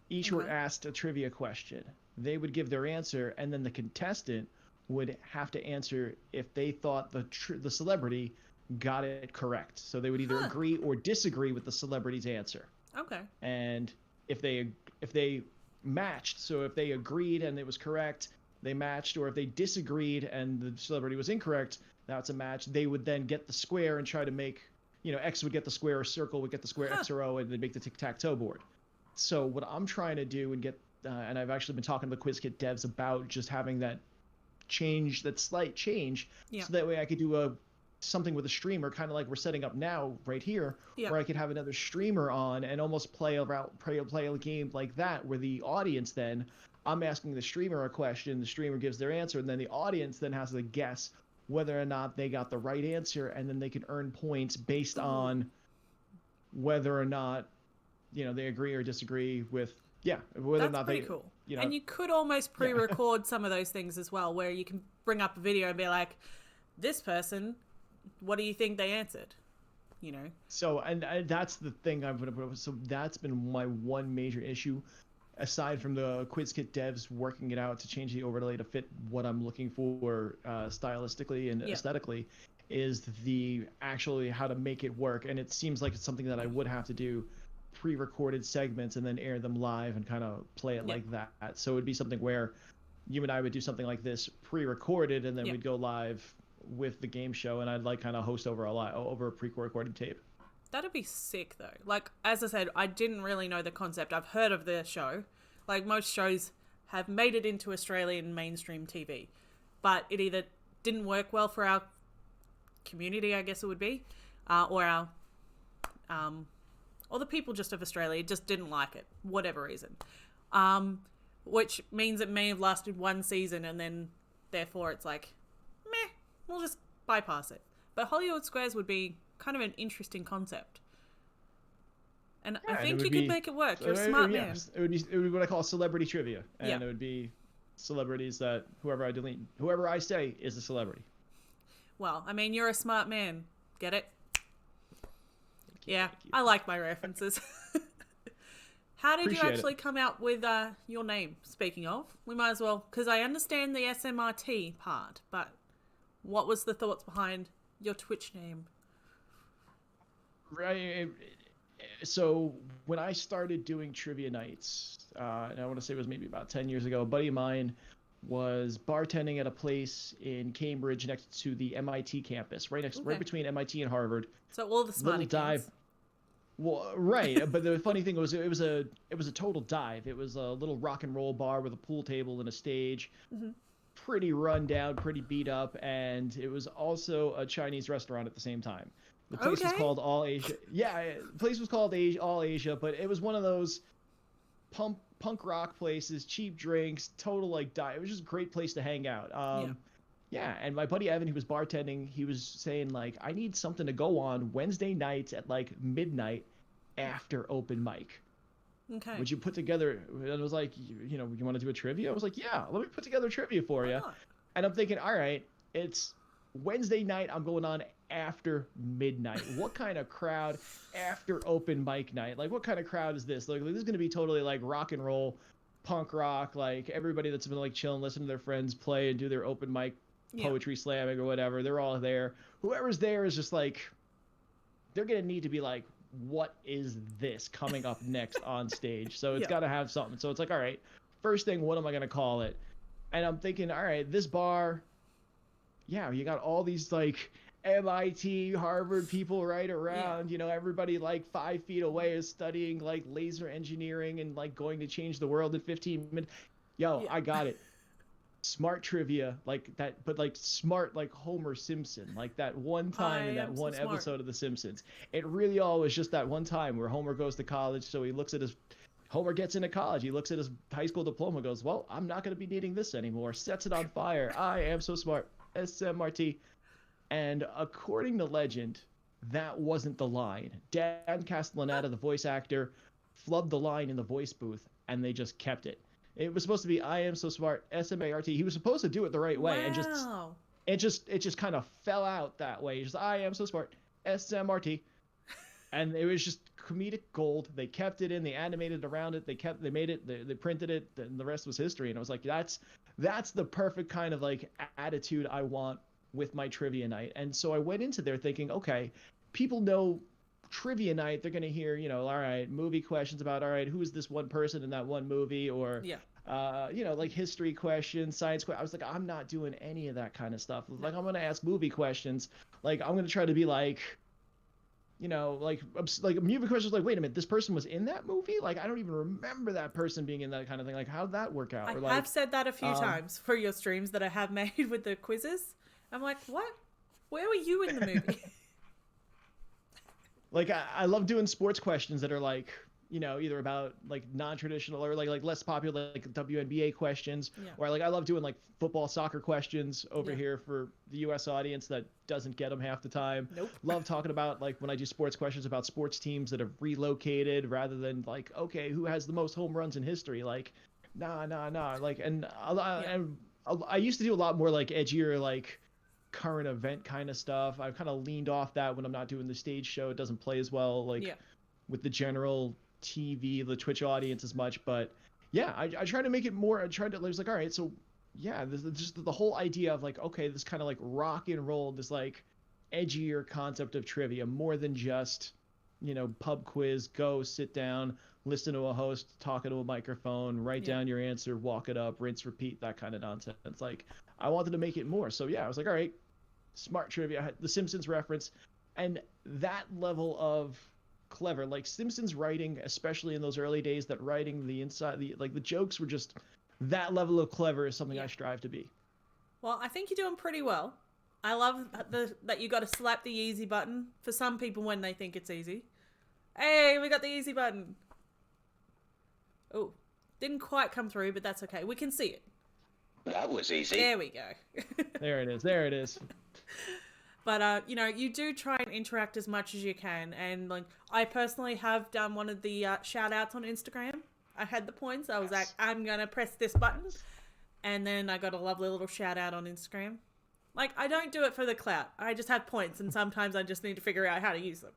Each were asked a trivia question. They would give their answer, and then the contestant would have to answer if they thought the celebrity got it correct. So they would either agree or disagree with the celebrity's answer. Okay. And if they matched, so if they agreed and it was correct, they matched, or if they disagreed and the celebrity was incorrect, that's a match. They would then get the square and try to make, X would get the square, or circle would get the square, X or O, and they'd make the tic-tac-toe board. So what I'm trying to do and get, and I've actually been talking to the QuizKit devs about just having that change, that slight change, so that way I could do something with a streamer, kind of like we're setting up now right here, where I could have another streamer on and almost play a game like that, where the audience then, I'm asking the streamer a question, the streamer gives their answer, and then the audience then has to guess whether or not they got the right answer, and then they can earn points based on whether or not, they agree or disagree with, whether or not they. That's pretty cool. And you could almost pre-record some of those things as well, where you can bring up a video and be like, this person, what do you think they answered? So, and that's the thing I'm going to put up. So that's been my one major issue, aside from the QuizKit devs working it out to change the overlay to fit what I'm looking for stylistically and aesthetically, is actually how to make it work. And it seems like it's something that I would have to do pre-recorded segments and then air them live and kind of play it like that. So it would be something where you and I would do something like this pre-recorded, and then we'd go live with the game show, and I'd kind of host over a pre-recorded tape. That'd be sick though. Like, as I said, I didn't really know the concept. I've heard of the show. Like, most shows have made it into Australian mainstream TV, but it either didn't work well for our community, I guess it would be, or the people just of Australia just didn't like it, whatever reason. Which means it may have lasted one season, and then therefore it's like, meh, we'll just bypass it. But Hollywood Squares would be kind of an interesting concept. And I think you could make it work. You're a smart man. It would be what I call celebrity trivia. And it would be celebrities that whoever I say is a celebrity. Well, I mean, you're a smart man. Get it? I like my references. How did you actually come out with your name, speaking of? We might as well, because I understand the SMRT part, but what was the thoughts behind your Twitch name? Right. So when I started doing trivia nights, and I want to say it was maybe about 10 years ago, a buddy of mine was bartending at a place in Cambridge next to the MIT campus, right between MIT and Harvard. So all the smarty dive. Well, right, but the funny thing was it was a total dive. It was a little rock and roll bar with a pool table and a stage. Mm-hmm. Pretty run down, pretty beat up, and it was also a Chinese restaurant at the same time. The place was called All Asia. Yeah, the place was called All Asia, but it was one of those punk rock places, cheap drinks, total dive. It was just a great place to hang out. And my buddy Evan, who was bartending, he was saying I need something to go on Wednesday nights at midnight after open mic. Okay. Would you put together? And it was you want to do a trivia? I was like, yeah, let me put together a trivia for you. And I'm thinking, all right, it's Wednesday night. I'm going on after midnight. What kind of crowd after open mic night? What kind of crowd is this? This is going to be totally rock and roll, punk rock. Everybody that's been chilling, listening to their friends play and do their open mic poetry slamming or whatever. They're all there. Whoever's there is just they're going to need to be what is this coming up next on stage? So it's Yeah. got to have something. So it's like, all right, first thing, what am I going to call it? And I'm thinking, all right, this bar, yeah, you got all these like MIT, Harvard people right around, you know, everybody like 5 feet away is studying like laser engineering and like going to change the world in 15 minutes. Yo, Yeah. I got it. Smart trivia like that, but like smart like Homer Simpson, like that one I time in that am so one smart. episode of The Simpsons. It really all was just that one time where Homer goes to college, so he looks at his Homer gets into college. He looks at his high school diploma, goes, "Well, I'm not going to be needing this anymore." Sets it on fire. I am so smart. SMRT. And according to legend, that wasn't the line. Dan Castellaneta, the voice actor, flubbed the line in the voice booth, and they just kept it. It was supposed to be "I am so smart," SMART. He was supposed to do it the right way, and Wow. it just kind of fell out that way. Just "I am so smart," SMRT, and it was just comedic gold. They kept it in. They animated around it. They made it. They printed it, and the rest was history. And I was like, that's the perfect kind of like attitude I want with my trivia night. And so I went into there thinking, okay, people know trivia night. They're gonna hear, you know, all right, movie questions about, all right, who is this one person in that one movie, or you know, like history questions, science questions. I was like, I'm not doing any of that kind of stuff. Like, I'm gonna ask movie questions. Like, I'm gonna try to be like, you know, like movie questions. Like, wait a minute, this person was in that movie. Like, I don't even remember that person being in that kind of thing. Like, how'd that work out? I Or like, have said that a few times for your streams that I have made with the quizzes. I'm like, what? Where were you in the movie? like I love doing sports questions that are like, you know, either about like non-traditional or like less popular, like WNBA questions, or like I love doing like football, soccer questions over here for the U.S. audience that doesn't get them half the time. Nope. Love talking about like when I do sports questions about sports teams that have relocated rather than like, okay, who has the most home runs in history? Like, nah. Like, and I used to do a lot more like edgier, like current event kind of stuff. I've kind of leaned off that when I'm not doing the stage show. It doesn't play as well like with the general TV, the Twitch audience as much. But yeah, I try to make it more. I tried to, I was like, all right, so yeah, this is just the whole idea of like, okay, this kind of like rock and roll, this like edgier concept of trivia, more than just, you know, pub quiz, go sit down, listen to a host talking to a microphone, write down your answer, walk it up, rinse, repeat, that kind of nonsense. Like, I wanted to make it more. So yeah, I was like, all right, smart trivia. I had the Simpsons reference, and that level of clever, like Simpsons writing, especially in those early days, that writing the inside, the like the jokes were just that level of clever is something I strive to be. Well, I think you're doing pretty well. I love that you got to slap the easy button for some people when they think it's easy. Hey, we got the easy button. Oh, didn't quite come through, but that's okay. We can see it. That was easy. There we go. There it is. But, you know, you do try and interact as much as you can. And, like, I personally have done one of the shout-outs on Instagram. I had the points. I was like, I'm going to press this button. And then I got a lovely little shout-out on Instagram. Like, I don't do it for the clout. I just have points, and sometimes I just need to figure out how to use them.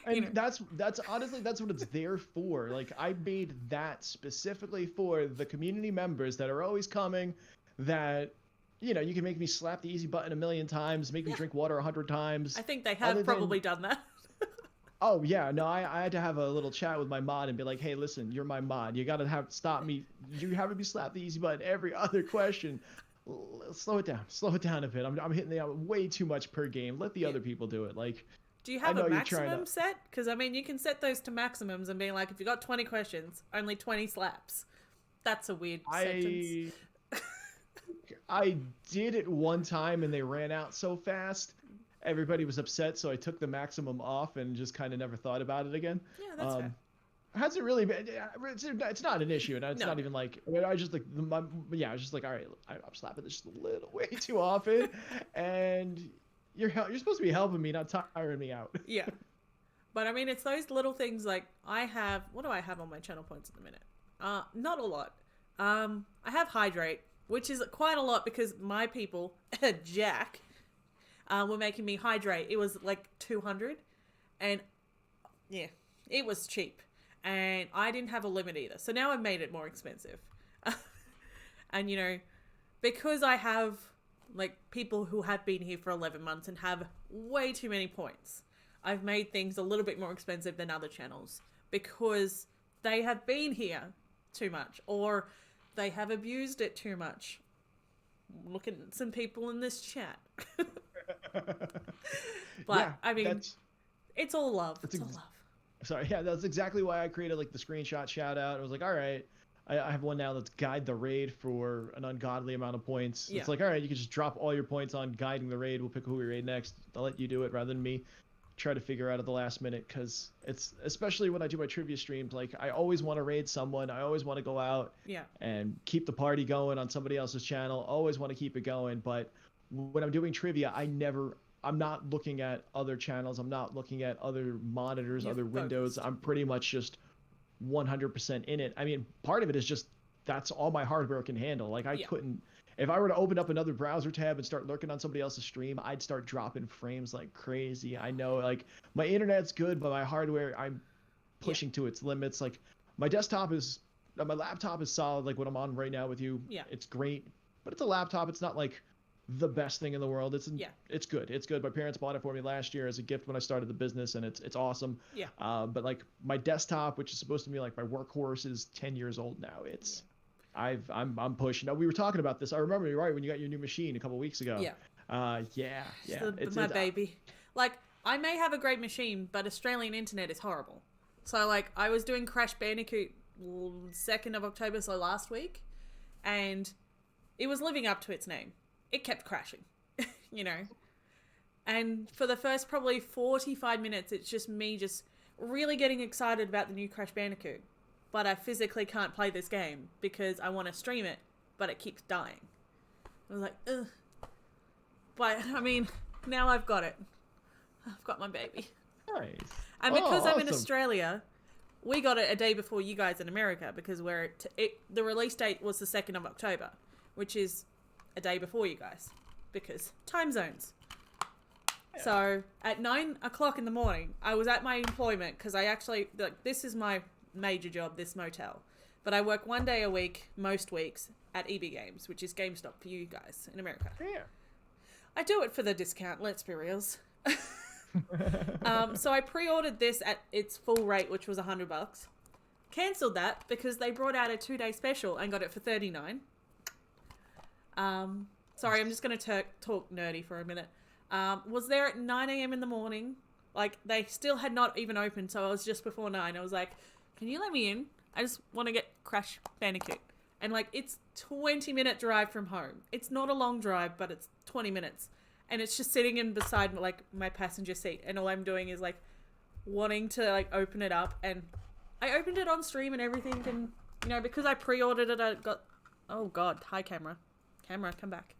And you know, that's honestly, that's what it's there for. Like, I made that specifically for the community members that are always coming, that, you know, you can make me slap the easy button 1,000,000 times, make me drink water 100 times. I think they have probably done that. Oh yeah, no, I had to have a little chat with my mod and be like, hey, listen, you're my mod. You gotta stop me. You having me slap the easy button every other question. Slow it down a bit. I'm hitting the way too much per game. Let the other people do it. Like, do you have a maximum set? Because I mean, you can set those to maximums and be like, if you got 20 questions, only 20 slaps. That's a weird sentence. I did it one time and they ran out so fast. Everybody was upset, so I took the maximum off and just kind of never thought about it again. Yeah, that's fair. Hasn't really been. It's not an issue, and it's not even like. I mean, I just like. I was just like, all right, I'm slapping this just a little way too often, and you're supposed to be helping me, not tiring me out. Yeah, but I mean, it's those little things. Like, I have. What do I have on my channel points at the minute? Not a lot. I have hydrate, which is quite a lot because my people, Jack, were making me hydrate. It was like 200, and yeah, it was cheap. And I didn't have a limit either. So now I've made it more expensive. And, you know, because I have, like, people who have been here for 11 months and have way too many points, I've made things a little bit more expensive than other channels because they have been here too much or they have abused it too much. Look at some people in this chat. But Yeah, I mean, it's all love. It's all love. Sorry, yeah, that's exactly why I created like the screenshot shout out. I was like, all right, I have one now that's guide the raid for an ungodly amount of points. Yeah. It's like, all right, you can just drop all your points on guiding the raid. We'll pick who we raid next. I'll let you do it rather than me try to figure out at the last minute, because it's, especially when I do my trivia streams, like I always want to raid someone. I always want to go out and keep the party going on somebody else's channel. Always want to keep it going. But when I'm doing trivia, I'm not looking at other channels. I'm not looking at other monitors, other windows. I'm pretty much just 100% in it. I mean, part of it is just that's all my hardware can handle. Like I couldn't, if I were to open up another browser tab and start lurking on somebody else's stream, I'd start dropping frames like crazy. I know, like my internet's good, but my hardware, I'm pushing to its limits. Like my laptop is solid. Like what I'm on right now with you, it's great, but it's a laptop. It's not like the best thing in the world. It's good. It's good. My parents bought it for me last year as a gift when I started the business, and it's awesome. But like my desktop, which is supposed to be like my workhorse, is 10 years old now. It's I'm pushing. Now, we were talking about this. I remember you're right when you got your new machine a couple weeks ago. It's my baby. Like I may have a great machine, but Australian internet is horrible. So like I was doing Crash Bandicoot 2nd of October, so last week, and it was living up to its name. It kept crashing, you know. And for the first probably 45 minutes, it's just me just really getting excited about the new Crash Bandicoot. But I physically can't play this game because I want to stream it, but it keeps dying. I was like, ugh. But, I mean, now I've got it. I've got my baby. Nice. And because I'm in Australia, we got it a day before you guys in America because the release date was the 2nd of October, which is a day before you guys because time zones. So at 9 o'clock in the morning, I was at my employment because I actually, like, this is my major job, this motel. But I work 1 day a week, most weeks, at EB Games, which is GameStop for you guys in America. Yeah. I do it for the discount, let's be reals. So I pre-ordered this at its full rate, which was $100. Cancelled that because they brought out a 2-day special and got it for $39. Sorry, I'm just going to talk nerdy for a minute. Was there at 9 a.m. in the morning. Like, they still had not even opened, so I was just before 9. I was like, can you let me in? I just want to get Crash Bandicoot. And, like, it's 20-minute drive from home. It's not a long drive, but it's 20 minutes. And it's just sitting in beside, like, my passenger seat. And all I'm doing is, like, wanting to, like, open it up. And I opened it on stream and everything. And, you know, because I pre-ordered it, I got... Oh, God. Hi, camera. Camera, come back.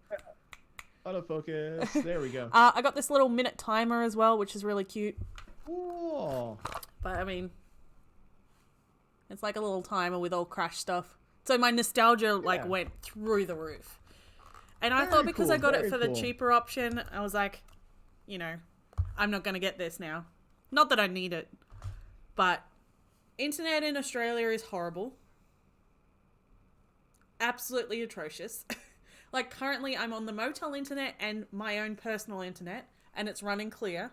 Autofocus. There we go. I got this little minute timer as well, which is really cute. Oh. But, I mean... It's like a little timer with all Crash stuff. So my nostalgia, like, went through the roof. And I thought because I got it for the cheaper option, I was like, you know, I'm not going to get this now. Not that I need it. But internet in Australia is horrible. Absolutely atrocious. Like, currently I'm on the motel internet and my own personal internet, and it's running clear.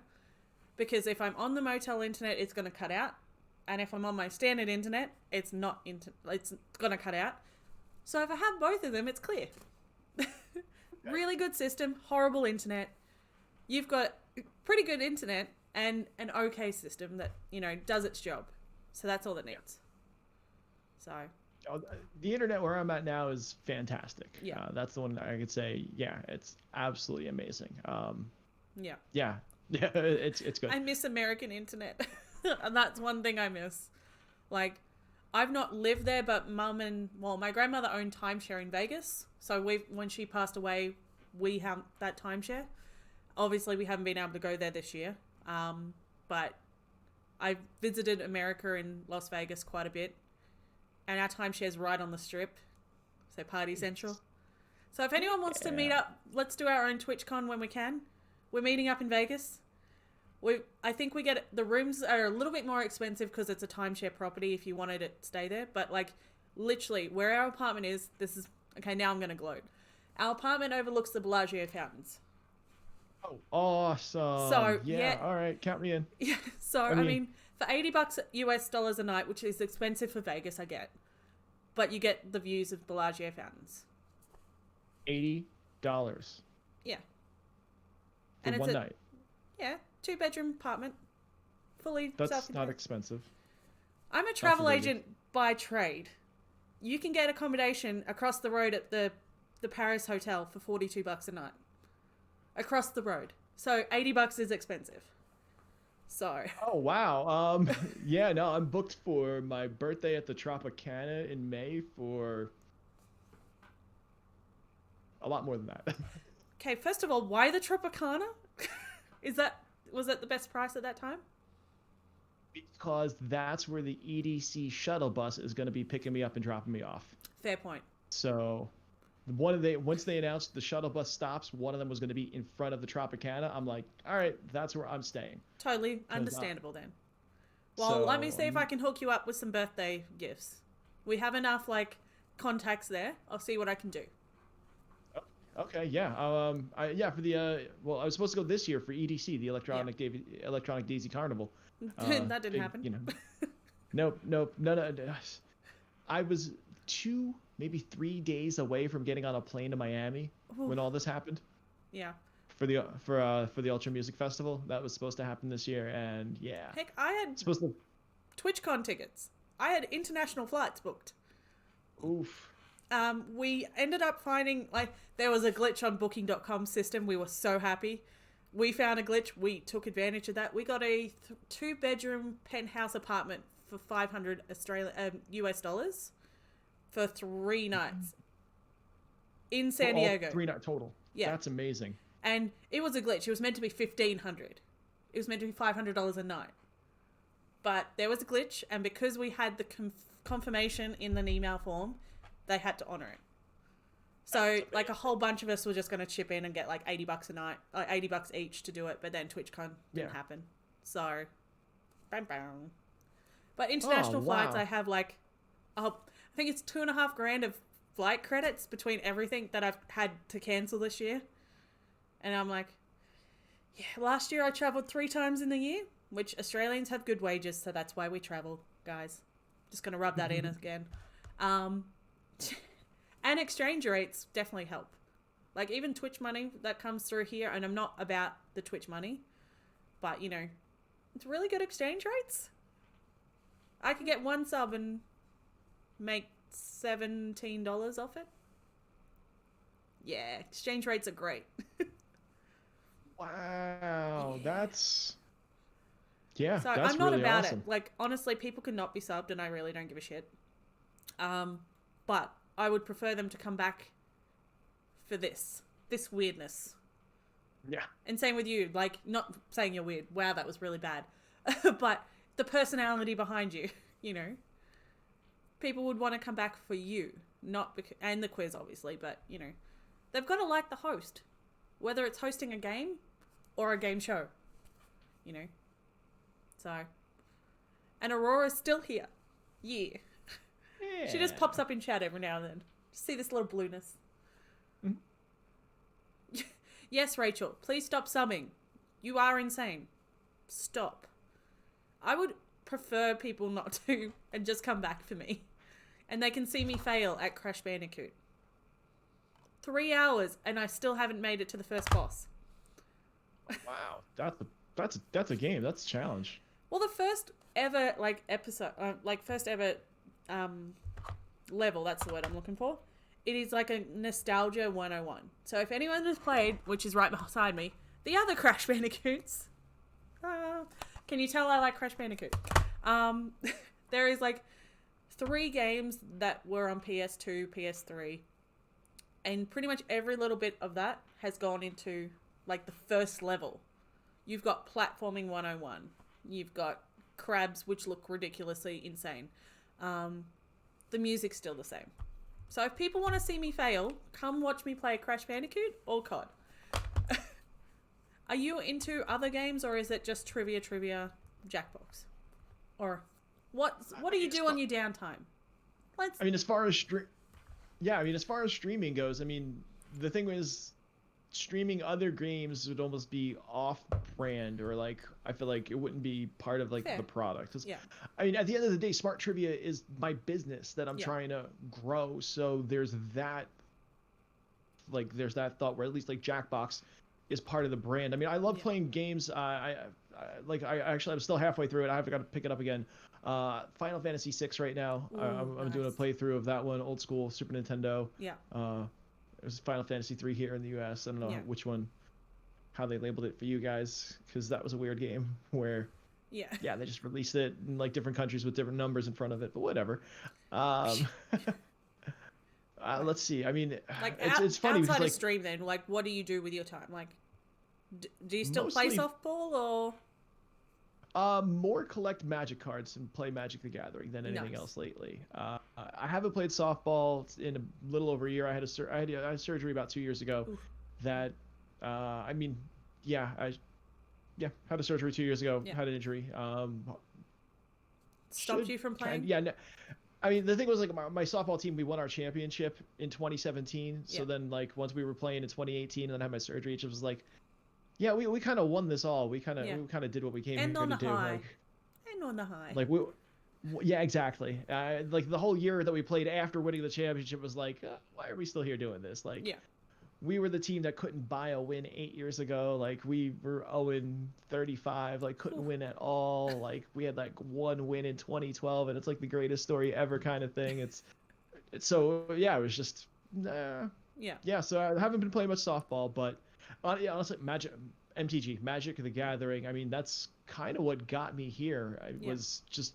Because if I'm on the motel internet, it's going to cut out. And if I'm on my standard internet, it's it's going to cut out. So if I have both of them, it's clear. Really good system, horrible internet. You've got pretty good internet and an okay system that, you know, does its job. So that's all it needs. So... the internet where I'm at now is fantastic. Yeah. That's the one I could say, yeah, it's absolutely amazing. Yeah. Yeah. Yeah, it's good. I miss American internet. And that's one thing I miss. Like, I've not lived there, but my grandmother owned timeshare in Vegas. So when she passed away, we have that timeshare. Obviously, we haven't been able to go there this year. But I visited America and Las Vegas quite a bit. And our timeshare's right on the strip. So Party Central. So if anyone wants to meet up, let's do our own TwitchCon when we can. We're meeting up in Vegas. I think we get... The rooms are a little bit more expensive because it's a timeshare property if you wanted to stay there. But, like, literally, where our apartment is... This is... Okay, now I'm going to gloat. Our apartment overlooks the Bellagio fountains. Oh, awesome. So, Yeah, all right, count me in. Yeah, so I mean, for $80 US dollars a night, which is expensive for Vegas, I get, but you get the views of Bellagio fountains. $80 Yeah, for and it's one night. yeah, 2-bedroom apartment, fully That's not self-contained. expensive. I'm a travel agent by trade. You can get accommodation across the road at the Paris hotel for $42 a night. Across the road. So $80 is expensive. So. Oh wow. Yeah, no, I'm booked for my birthday at the Tropicana in May for a lot more than that. Okay, first of all, why the Tropicana? Was that the best price at that time? Because that's where the EDC shuttle bus is going to be picking me up and dropping me off. Fair point. So, once they announced the shuttle bus stops, one of them was going to be in front of the Tropicana. I'm like, all right, that's where I'm staying. Totally understandable then. Well, let me see if I can hook you up with some birthday gifts. We have enough contacts there. I'll see what I can do. Okay, yeah. For the I was supposed to go this year for EDC, the Electronic Daisy Carnival. That didn't happen. Nope. No. I was 2, maybe 3 days away from getting on a plane to Miami when all this happened. Yeah. For the Ultra Music Festival that was supposed to happen this year, and yeah. Heck, I had TwitchCon tickets. I had international flights booked. Oof. We ended up finding there was a glitch on Booking.com system. We were so happy. We found a glitch. We took advantage of that. We got a 2-bedroom penthouse apartment for $500 US dollars for 3 nights in San Diego. 3 nights total. Yeah, that's amazing. And it was a glitch. It was meant to be $1,500. It was meant to be $500 a night. But there was a glitch, and because we had the confirmation in an email form, they had to honor it. So a whole bunch of us were just going to chip in and get $80 a night, $80 each to do it. But then TwitchCon didn't happen. So, bam, bam. But international flights, I have I think it's $2,500 of flight credits between everything that I've had to cancel this year. And I'm like, yeah, last year I traveled 3 times in the year, which Australians have good wages, so that's why we travel, guys. Just going to rub that in again. And exchange rates definitely help. Even Twitch money that comes through here, and I'm not about the Twitch money, but, it's really good exchange rates. I could get 1 sub and make $17 off it. Yeah, exchange rates are great. Wow, that's... Yeah, so that's I'm not really about awesome. it. Honestly, people can not be subbed, and I really don't give a shit. But I would prefer them to come back for this weirdness. Yeah. And same with you. Not saying you're weird. Wow, that was really bad. But the personality behind you, people would want to come back for you, and the quiz obviously, but they've got to like the host, whether it's hosting a game or a game show, So, and Aurora's still here. Yeah. She just pops up in chat every now and then. See this little blueness. Mm-hmm. Yes, Rachel, please stop subbing. You are insane. Stop. I would prefer people not to and just come back for me. And they can see me fail at Crash Bandicoot. 3 hours and I still haven't made it to the first boss. Wow, that's a game. That's a challenge. Well, the first ever episode, first ever level, that's the word I'm looking for. It is a nostalgia 101. So if anyone has played, which is right beside me, the other Crash Bandicoots, can you tell I like Crash Bandicoot? There is 3 games that were on PS2, PS3, and pretty much every little bit of that has gone into the first level. You've got platforming 101. You've got crabs, which look ridiculously insane. The music's still the same. So if people want to see me fail, come watch me play Crash Bandicoot or COD. Are you into other games, or is it just trivia, Jackbox? Or what do you do on your downtime? As far as streaming goes, the thing is, streaming other games would almost be off-brand, or like I feel like it wouldn't be part of like Fair. the product. 'Cause, Yeah. I mean, at the end of the day, Smart Trivia is my business that I'm Yeah. trying to grow. So there's that thought where at least like Jackbox is part of the brand. I mean, I love playing games. I'm still halfway through it. I've got to pick it up again. Final Fantasy VI right now. Ooh, I'm doing a nice. playthrough of that one, old school Super Nintendo. Yeah. There's Final Fantasy 3 here in the US. I don't know which one, how they labeled it for you guys, because that was a weird game where Yeah. they just released it in like different countries with different numbers in front of it, but whatever. Let's see. I mean, Like it's funny because outside like of stream, then, like, what do you do with your time? Like, do you still play mostly softball more collect Magic cards and play Magic the Gathering than anything Nice. else lately. I haven't played softball in a little over a year. I had surgery about 2 years ago. Oof. That I mean, I had a surgery 2 years ago. Yeah. Had an injury. stopped you from playing? No, I mean, the thing was, like, my softball team, we won our championship in 2017. So then, like, once we were playing in 2018 and then I had my surgery, it just was like, yeah, we kind of won this all. We kind of did what we came here to do. And on the high. Yeah, exactly. Like, the whole year that we played after winning the championship was like, why are we still here doing this? Like, we were the team that couldn't buy a win 8 years ago. Like, we were 0-35, like, couldn't win at all. Like, we had, like, one win in 2012, and it's, like, the greatest story ever kind of thing. It was just, Yeah, so I haven't been playing much softball, but, honestly, Magic the Gathering, I mean, that's kind of what got me here. I was just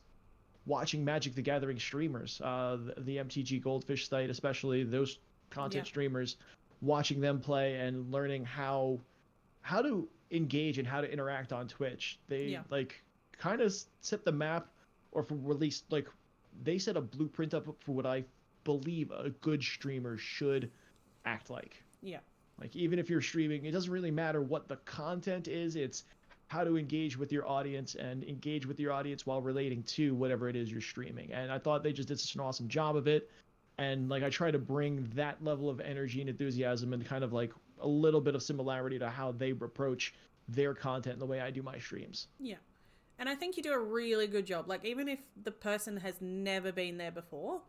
watching Magic the Gathering streamers, the MTG Goldfish site, especially those content streamers, watching them play and learning how to engage and how to interact on Twitch. They like kind of set the map, or for release, like they set a blueprint up for what I believe a good streamer should act like. Yeah. Like, even if you're streaming, it doesn't really matter what the content is. It's how to engage with your audience and engage with your audience while relating to whatever it is you're streaming. And I thought they just did such an awesome job of it. And, like, I try to bring that level of energy and enthusiasm and kind of, like, a little bit of similarity to how they approach their content and the way I do my streams. Yeah. And I think you do a really good job. Like, even if the person has never been there before,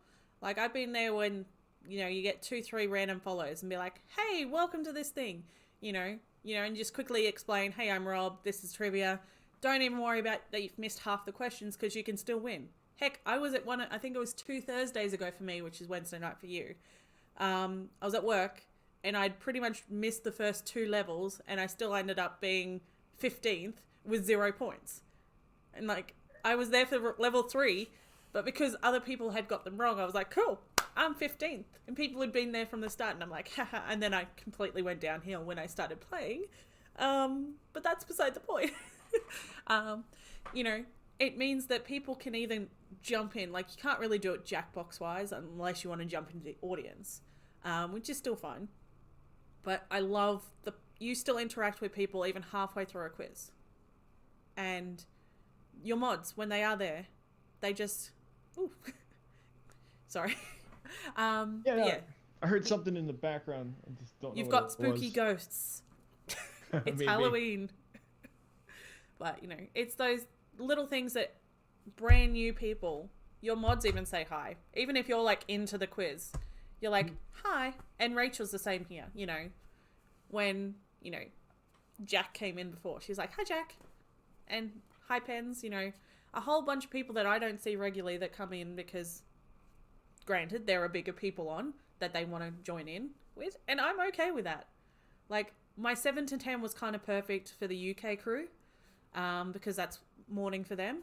like, I've been there when, you get 2-3 random follows and be like, hey, welcome to this thing, and just quickly explain, hey, I'm Rob, this is trivia. Don't even worry about that you've missed half the questions, because you can still win. Heck, I was at I think it was 2 Thursdays ago for me, which is Wednesday night for you. I was at work and I'd pretty much missed the first 2 levels, and I still ended up being 15th with 0 points. And, like, I was there for level 3, but because other people had got them wrong, I was like, cool, I'm 15th. And people had been there from the start, and I'm like, haha. And then I completely went downhill when I started playing. But that's beside the point. It means that people can even jump in. Like, you can't really do it Jackbox-wise unless you want to jump into the audience, which is still fun. But I love you still interact with people even halfway through a quiz. And your mods, when they are there, they just... Ooh. Sorry. I heard something in the background. I just don't know. You've what got it spooky was. ghosts. It's Maybe. Halloween. But, it's those little things that brand new people, your mods even say hi. Even if you're, like, into the quiz, you're like, hi. And Rachel's the same here, when, Jack came in before. She's like, hi, Jack. And hi, Pens, a whole bunch of people that I don't see regularly that come in because, granted, there are bigger people on that they want to join in with, and I'm okay with that. Like, my 7 to 10 was kind of perfect for the UK crew, because that's morning for them.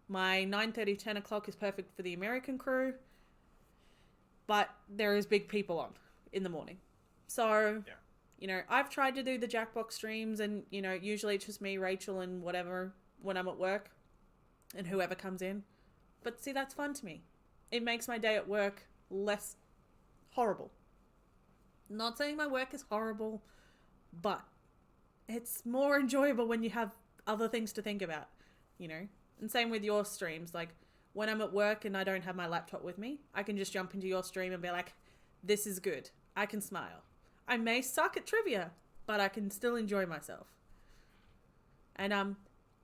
My 9:30, 10 o'clock is perfect for the American crew, but there is big people on in the morning. So, I've tried to do the Jackbox streams, and, usually it's just me, Rachel, and whatever when I'm at work, and whoever comes in. But see, that's fun to me. It makes my day at work less horrible. Not saying my work is horrible, but it's more enjoyable when you have other things to think about, And same with your streams. Like, when I'm at work and I don't have my laptop with me, I can just jump into your stream and be like, this is good. I can smile. I may suck at trivia. but I can still enjoy myself. And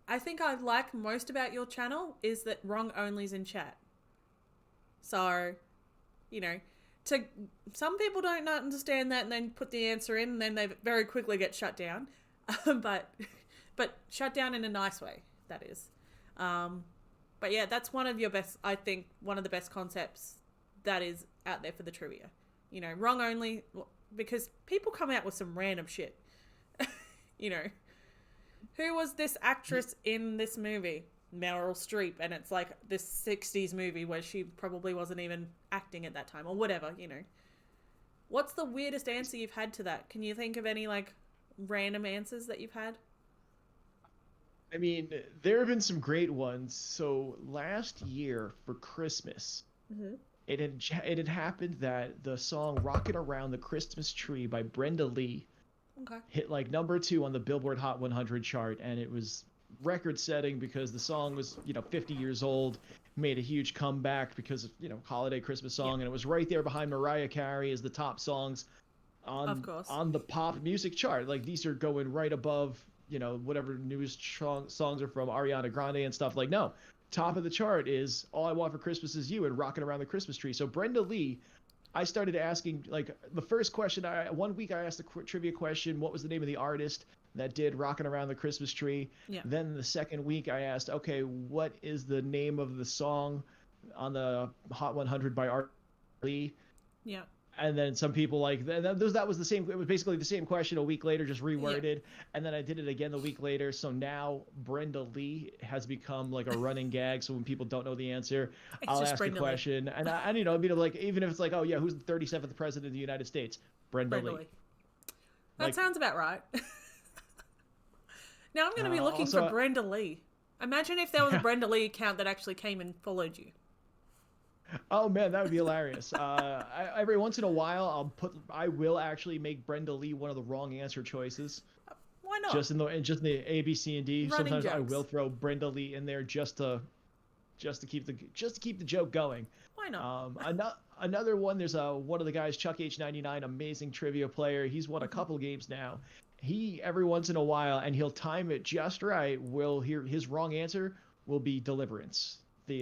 I think I like most about your channel is that wrong only's in chat. So, you know, some people don't understand that and then put the answer in and then they very quickly get shut down. but shut down in a nice way, that is. But yeah, that's one of the best concepts that is out there for the trivia. You know, wrong only, because people come out with some random shit. You know, who was this actress in this movie? Meryl Streep, and it's like this 60s movie where she probably wasn't even acting at that time or whatever, you know. What's the weirdest answer you've had to that? Can you think of any like random answers that you've had? I mean, there have been some great ones. So last year for Christmas, it had happened that the song "Rockin' Around the Christmas Tree" by Brenda Lee hit like #2 on the Billboard Hot 100 chart, and it was record-setting because the song was, 50 years old, made a huge comeback because of, holiday Christmas song, and it was right there behind Mariah Carey as the top songs on the pop music chart. Like, these are going right above, whatever newest songs are from Ariana Grande and stuff. Like, no, top of the chart is "All I Want for Christmas Is You" and "Rockin' Around the Christmas Tree." So Brenda Lee, I started asking, like, the first question, one week I asked a trivia question, what was the name of the artist that did "Rockin' Around the Christmas Tree"? Yeah. Then the second week I asked, okay, what is the name of the song on the Hot 100 by Art Lee? Yeah. And then some people that was the same. It was basically the same question a week later, just reworded. Yeah. And then I did it again the week later. So now Brenda Lee has become like a running gag. So when people don't know the answer, I'll ask a question, and like, even if it's like, oh yeah, who's the 37th president of the United States? Brenda Lee. That sounds about right. Now I'm going to be looking for Brenda Lee. Imagine if there was a Brenda Lee account that actually came and followed you. Oh man, that would be hilarious. Every once in a while, I will actually make Brenda Lee one of the wrong answer choices. Why not? Just in the A, B, C, and D. Running Sometimes jokes. I will throw Brenda Lee in there just to keep the joke going. Why not? Another one. There's one of the guys, Chuck H99, amazing trivia player. He's won a couple games now. He, every once in a while, and he'll time it just right, will hear his wrong answer will be Deliverance. I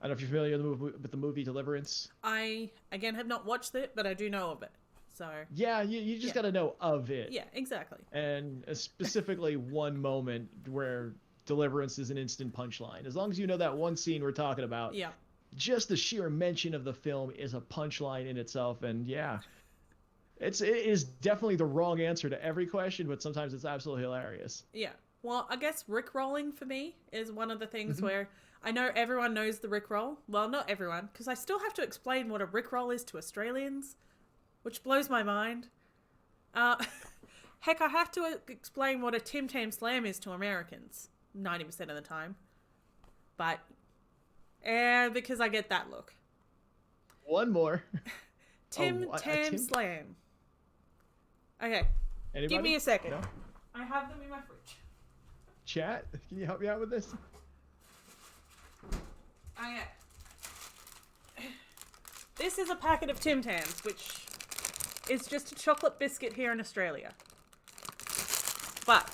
don't know if you're familiar with the movie Deliverance. I, again, have not watched it, but I do know of it. So yeah, you just got to know of it. Yeah, exactly. And specifically one moment where Deliverance is an instant punchline. As long as you know that one scene we're talking about, just the sheer mention of the film is a punchline in itself. And yeah, it is definitely the wrong answer to every question, but sometimes it's absolutely hilarious. Yeah. Well, I guess Rickrolling for me is one of the things where I know everyone knows the Rickroll. Well, not everyone, because I still have to explain what a Rickroll is to Australians, which blows my mind. Heck, I have to explain what a Tim Tam Slam is to Americans 90% of the time. But, because I get that look. One more. Tim Tam Slam. Okay. Anybody? Give me a second. No? I have them in my fridge. Chat, can you help me out with this? Okay. This is a packet of Tim Tams, which is just a chocolate biscuit here in Australia. But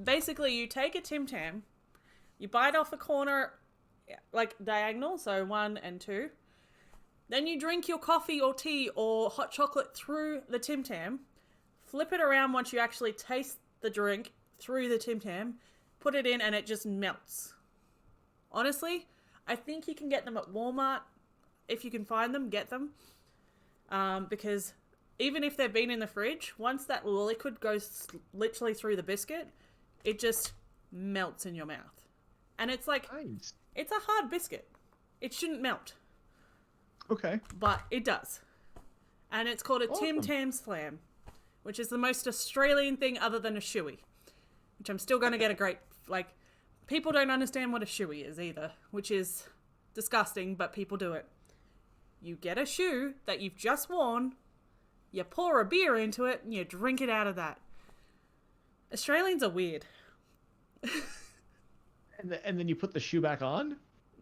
basically, you take a Tim Tam, you bite off a corner, like diagonal, so 1 and 2. Then you drink your coffee or tea or hot chocolate through the Tim Tam, flip it around once you actually taste the drink through the Tim Tam, put it in, and it just melts. Honestly, I think you can get them at Walmart. If you can find them, get them. Because even if they've been in the fridge, once that liquid goes literally through the biscuit, it just melts in your mouth. And it's like, nice. It's a hard biscuit. It shouldn't melt. Okay. But it does. And it's called a Tim Tam Slam, which is the most Australian thing other than a shoey. Which I'm still going to get a great, people don't understand what a shoey is either, which is disgusting, but people do it. You get a shoe that you've just worn, you pour a beer into it, and you drink it out of that. Australians are weird. And then you put the shoe back on?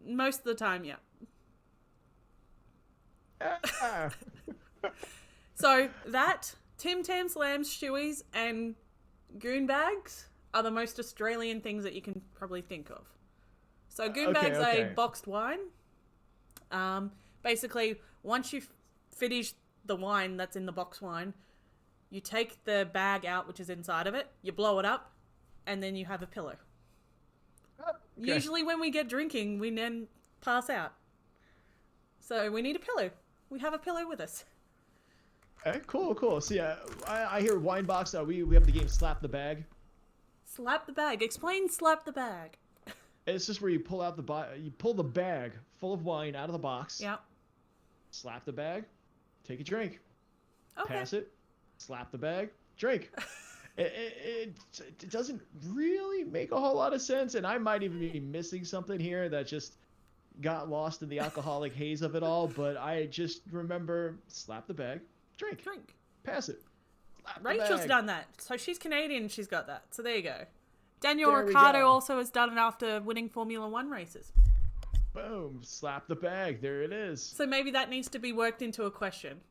Most of the time, yeah. So that Tim Tam Slams, shoeys, and goon bags are the most Australian things that you can probably think of. So goon bags are a boxed wine. Basically, once you finish the wine that's in the box wine, you take the bag out, which is inside of it, you blow it up, and then you have a pillow. Usually when we get drinking, we then pass out. So we need a pillow. We have a pillow with us. Okay, cool. See, I hear wine box. We have the game Slap the Bag. Slap the bag. Explain slap the bag. It's just where you pull out you pull the bag full of wine out of the box. Yep. Slap the bag, take a drink. Okay. Pass it, slap the bag, drink. it doesn't really make a whole lot of sense, and I might even be missing something here that just got lost in the alcoholic haze of it all, but I just remember slap the bag, drink. Pass it. Rachel's done that. So she's Canadian, she's got that. So there you go. Daniel Ricciardo also has done it after winning Formula 1 races. Boom. Slap the bag. There it is. So maybe that needs to be worked into a question.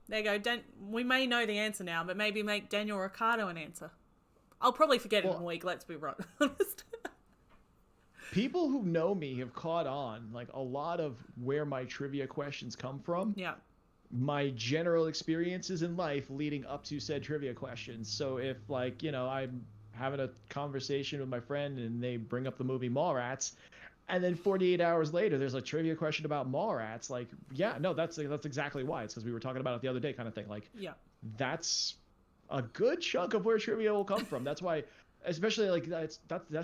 There you go. We may know the answer now, but maybe make Daniel Ricciardo an answer. I'll probably forget it in a week, let's be honest. People who know me have caught on, like, a lot of where my trivia questions come from. Yeah. My general experiences in life leading up to said trivia questions. So if, like, I'm having a conversation with my friend and they bring up the movie Mallrats, and then 48 hours later there's a trivia question about Mallrats, like, yeah, no, that's exactly why. It's because we were talking about it the other day kind of thing. Like, yeah, that's a good chunk of where trivia will come from. That's why, especially, like, that's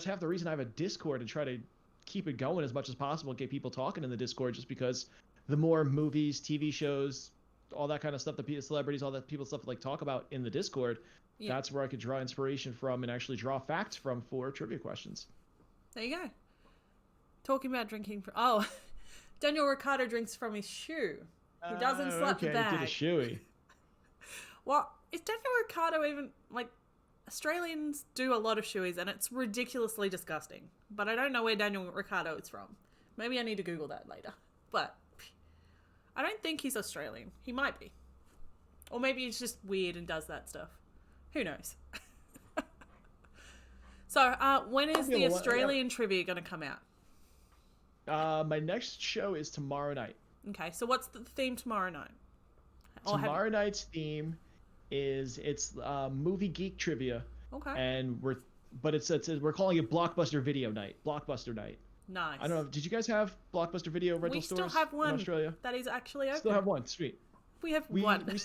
half the reason I have a Discord and try to keep it going as much as possible and get people talking in the Discord, just because the more movies, TV shows, all that kind of stuff, the celebrities, all that people stuff like talk about in the Discord, that's where I could draw inspiration from and actually draw facts from for trivia questions. There you go. Talking about drinking Daniel Ricciardo drinks from his shoe. He doesn't slap the bag. Okay, to the shoey. Well, is Daniel Ricciardo even, like, Australians do a lot of shoeys and it's ridiculously disgusting. But I don't know where Daniel Ricciardo is from. Maybe I need to Google that later. But I don't think he's Australian. He might be. Or maybe he's just weird and does that stuff. Who knows? So, when is the Australian trivia going to come out? My next show is tomorrow night. Okay, so what's the theme tomorrow night? Tomorrow night's theme is movie geek trivia. Okay. And we're calling it Blockbuster Video Night. Blockbuster Night. Nice. I don't know. Did you guys have Blockbuster Video rental stores? We still have one in Australia? that is actually open. Still have one. Sweet. We have one.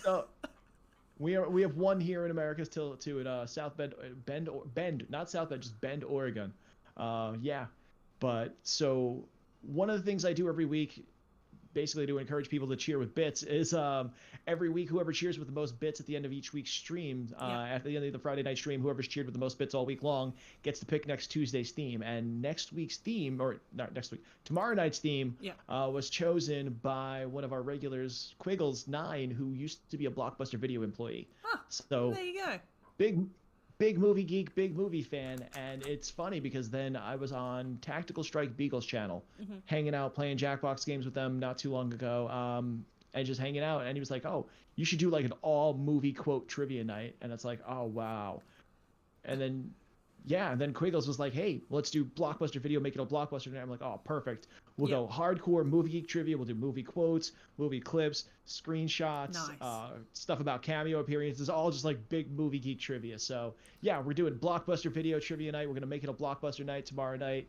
We have one here in America still too at South Bend, not South Bend, just Bend, Oregon. Yeah. But so one of the things I do every week, basically to encourage people to cheer with bits, is every week whoever cheers with the most bits at the end of each week's stream, at the end of the Friday night stream, whoever's cheered with the most bits all week long gets to pick next Tuesday's theme. And next week's theme, or not next week, tomorrow night's theme, was chosen by one of our regulars, Quiggles9, who used to be a Blockbuster Video employee. Huh, so there you go. Big movie geek, big movie fan, and it's funny because then I was on Tactical Strike Beagle's channel, hanging out, playing Jackbox games with them not too long ago, and just hanging out, and he was like, oh, you should do like an all-movie quote trivia night, and it's like, oh, wow. And then Quiggles was like, hey, let's do Blockbuster Video, make it a Blockbuster night. I'm like, oh, perfect. We'll go hardcore movie geek trivia. We'll do movie quotes, movie clips, screenshots, stuff about cameo appearances, all just like big movie geek trivia. So yeah, we're doing Blockbuster Video trivia night. We're gonna make it a Blockbuster night tomorrow night.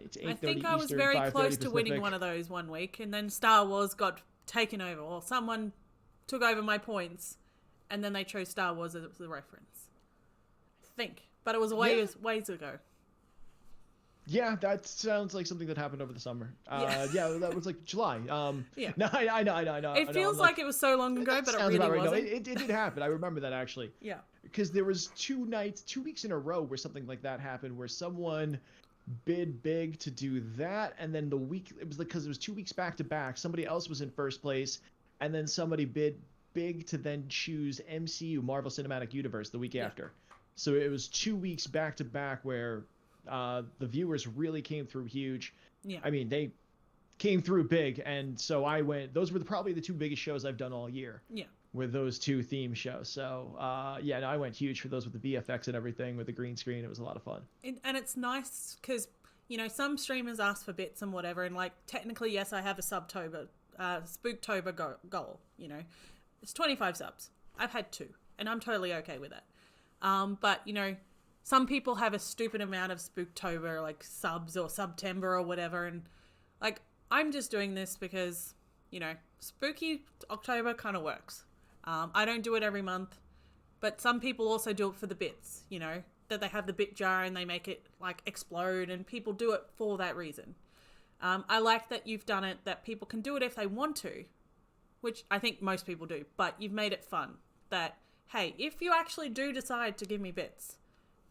It's 8:30 Eastern, I think I was very close to winning one of those one week, and then Star Wars got taken over, or someone took over my points, and then they chose Star Wars as the reference. I think, but it was ways ago. Yeah, that sounds like something that happened over the summer. Yeah, that was like July. Yeah. No, I know. It feels like it was so long ago, but it really wasn't. No, it did happen. I remember that actually. Yeah. Because there was 2 weeks in a row where something like that happened, where someone bid big to do that, and then the week, it was because it was 2 weeks back to back, somebody else was in first place, and then somebody bid big to then choose MCU, Marvel Cinematic Universe, the week after. So it was 2 weeks back to back where the viewers really came through huge. Yeah. I mean, they came through big, and so I went. Those were probably the 2 biggest shows I've done all year. Yeah. with those two theme shows. So yeah, no, I went huge for those with the VFX and everything, with the green screen. It was a lot of fun. And it's nice because, you know, some streamers ask for bits and whatever, and like technically, yes, I have a Spooktober goal. You know, it's 25 subs. I've had 2, and I'm totally okay with that. But you know, some people have a stupid amount of Spooktober like subs or September or whatever, and like I'm just doing this because, you know, Spooky October kind of works. I don't do it every month, but some people also do it for the bits, you know, that they have the bit jar and they make it like explode, and people do it for that reason. I like that you've done it, that people can do it if they want to, which I think most people do, but you've made it fun. That, hey, if you actually do decide to give me bits,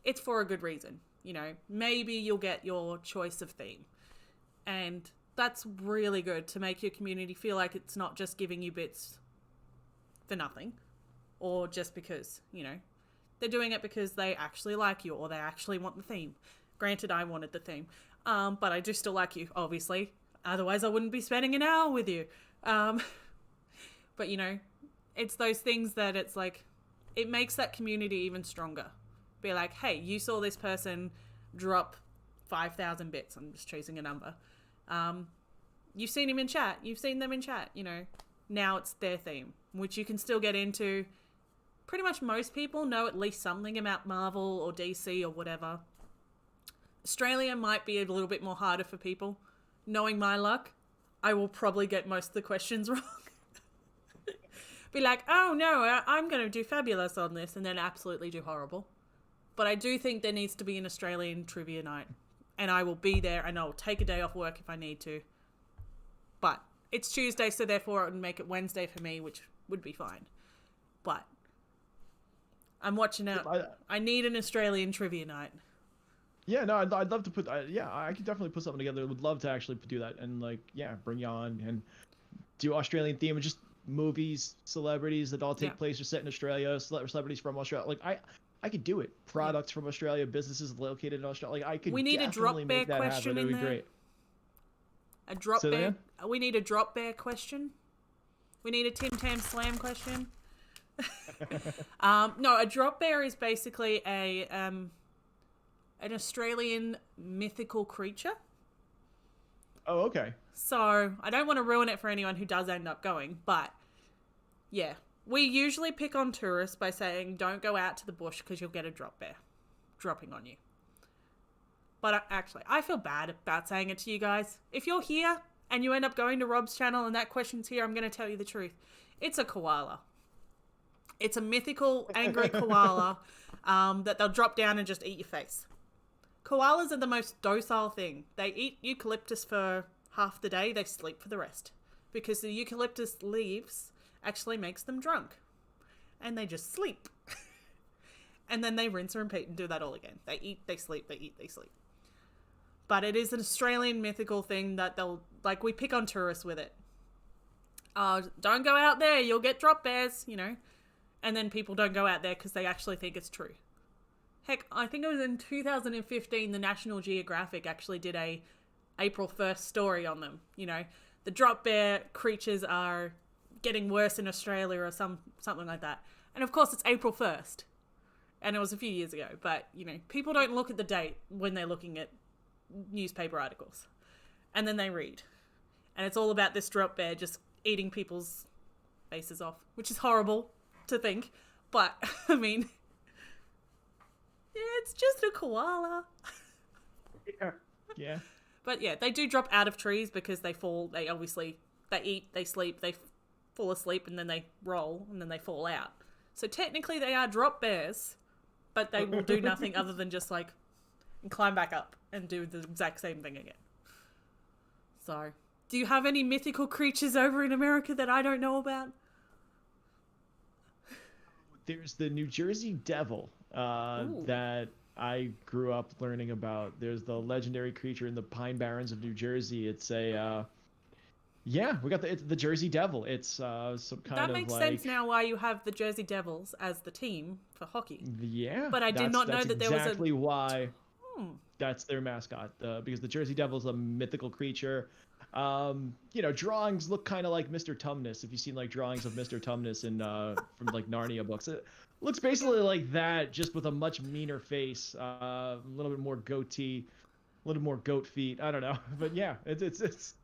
it's for a good reason. You know, maybe you'll get your choice of theme. And that's really good to make your community feel like it's not just giving you bits for nothing, or just because, you know, they're doing it because they actually like you or they actually want the theme. Granted, I wanted the theme, but I do still like you, obviously. Otherwise, I wouldn't be spending an hour with you. But, you know, it's those things that it's like, it makes that community even stronger. Be like, hey, you saw this person drop 5,000 bits. I'm just choosing a number. You've seen him in chat. You've seen them in chat, you know. Now it's their theme, which you can still get into. Pretty much most people know at least something about Marvel or DC or whatever. Australia might be a little bit more harder for people. Knowing my luck, I will probably get most of the questions wrong. Be like, oh no, I'm going to do fabulous on this, and then absolutely do horrible. But I do think there needs to be an Australian trivia night. And I will be there, and I'll take a day off work if I need to. But it's Tuesday, so therefore it would make it Wednesday for me, which would be fine. But I'm watching out. I need an Australian trivia night. Yeah, no, I'd love to put. Yeah, I could definitely put something together. Would love to actually do that, and like, yeah, bring you on and do Australian theme, and just movies, celebrities that all take place or set in Australia, celebrities from Australia. Like I could do it. Products from Australia, businesses located in Australia. Like I could. We need a drop bear question in there. Great. A drop bear. We need a drop bear question. We need a Tim Tam Slam question. No, a drop bear is basically an Australian mythical creature. Oh, okay. So I don't want to ruin it for anyone who does end up going, but yeah, we usually pick on tourists by saying don't go out to the bush because you'll get a drop bear dropping on you. But actually, I feel bad about saying it to you guys. If you're here and you end up going to Rob's channel and that question's here, I'm going to tell you the truth. It's a koala. It's a mythical, angry koala that they'll drop down and just eat your face. Koalas are the most docile thing. They eat eucalyptus for half the day, they sleep for the rest. Because the eucalyptus leaves actually makes them drunk. And they just sleep. And then they rinse and repeat and do that all again. They eat, they sleep, they eat, they sleep. But it is an Australian mythical thing that they'll, like, we pick on tourists with it. Don't go out there, you'll get drop bears, you know. And then people don't go out there because they actually think it's true. Heck, I think it was in 2015, the National Geographic actually did a April 1st story on them. You know, the drop bear creatures are getting worse in Australia or something like that. And of course, it's April 1st. And it was a few years ago. But, you know, people don't look at the date when they're looking at newspaper articles. And then they read. And it's all about this drop bear just eating people's faces off, which is horrible to think. But, I mean, yeah, it's just a koala. Yeah. But yeah, they do drop out of trees because they fall. They eat, they sleep, they fall asleep, and then they roll, and then they fall out. So technically they are drop bears, but they will do nothing other than just like climb back up and do the exact same thing again. So, do you have any mythical creatures over in America that I don't know about? There's the New Jersey Devil that I grew up learning about. There's the legendary creature in the Pine Barrens of New Jersey. It's a we got the Jersey Devil. It's some kind of like... That makes sense now why you have the Jersey Devils as the team for hockey. Yeah. But I did not know that there was a... That's exactly why that's their mascot. Because the Jersey Devil is a mythical creature. Drawings look kind of like Mr. Tumnus. If you've seen like drawings of Mr. Tumnus in from like Narnia books, it looks basically like that, just with a much meaner face, a little bit more goatee, a little more goat feet. I don't know, but yeah, it's.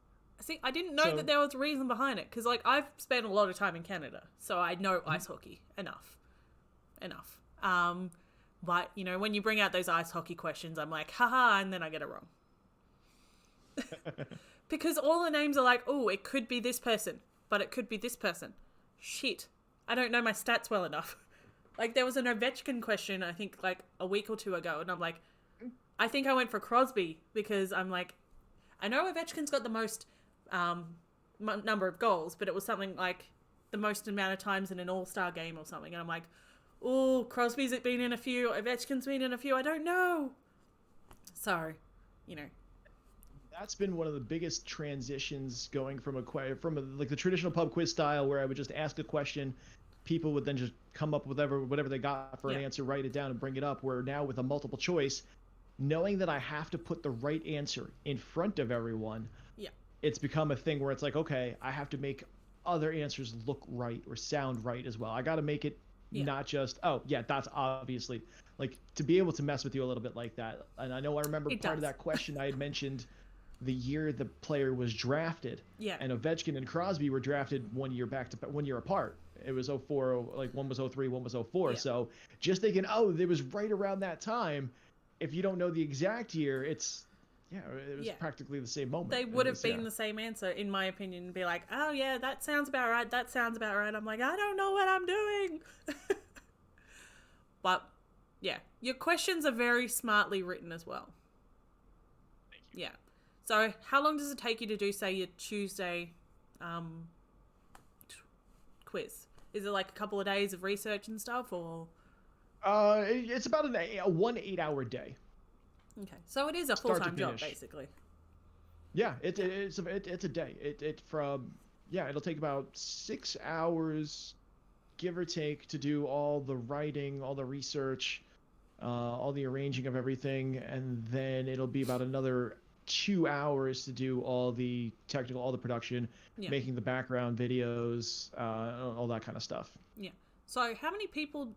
See, I didn't know that there was a reason behind it, because like I've spent a lot of time in Canada, so I know ice hockey enough. But when you bring out those ice hockey questions, I'm like, haha, and then I get it wrong. Because all the names are like, oh, it could be this person, but it could be this person. Shit, I don't know my stats well enough. Like there was an Ovechkin question, I think like a week or two ago, and I'm like, I think I went for Crosby, because I'm like, I know Ovechkin's got the most number of goals, but it was something like the most amount of times in an all-star game or something, and I'm like, oh, Crosby's been in a few, Ovechkin's been in a few, I don't know. So, That's been one of the biggest transitions, going from like the traditional pub quiz style, where I would just ask a question, people would then just come up with whatever they got for an answer, write it down and bring it up, where now with a multiple choice, knowing that I have to put the right answer in front of everyone, it's become a thing where it's like, okay, I have to make other answers look right or sound right as well. I got to make it not just, oh yeah, that's obviously, like, to be able to mess with you a little bit like that. And I remember part of that question I had mentioned the year the player was drafted. Yeah. And Ovechkin and Crosby were drafted 1 year apart. It was 04, like one was 03, one was 04. Yeah. So just thinking, oh, it was right around that time. If you don't know the exact year, it was practically the same moment. They would have been the same answer, in my opinion, and be like, oh yeah, that sounds about right. That sounds about right. I'm like, I don't know what I'm doing. But yeah, your questions are very smartly written as well. Thank you. Yeah. So how long does it take you to do, say, your Tuesday quiz? Is it like a couple of days of research and stuff, or? It's about a 1 8-hour day. Okay, so it is a full-time job, basically. Yeah, it's a day. It'll take about 6 hours, give or take, to do all the writing, all the research, all the arranging of everything, and then it'll be about another 2 hours to do all the technical, all the production, making the background videos, all that kind of stuff. Yeah. So how many people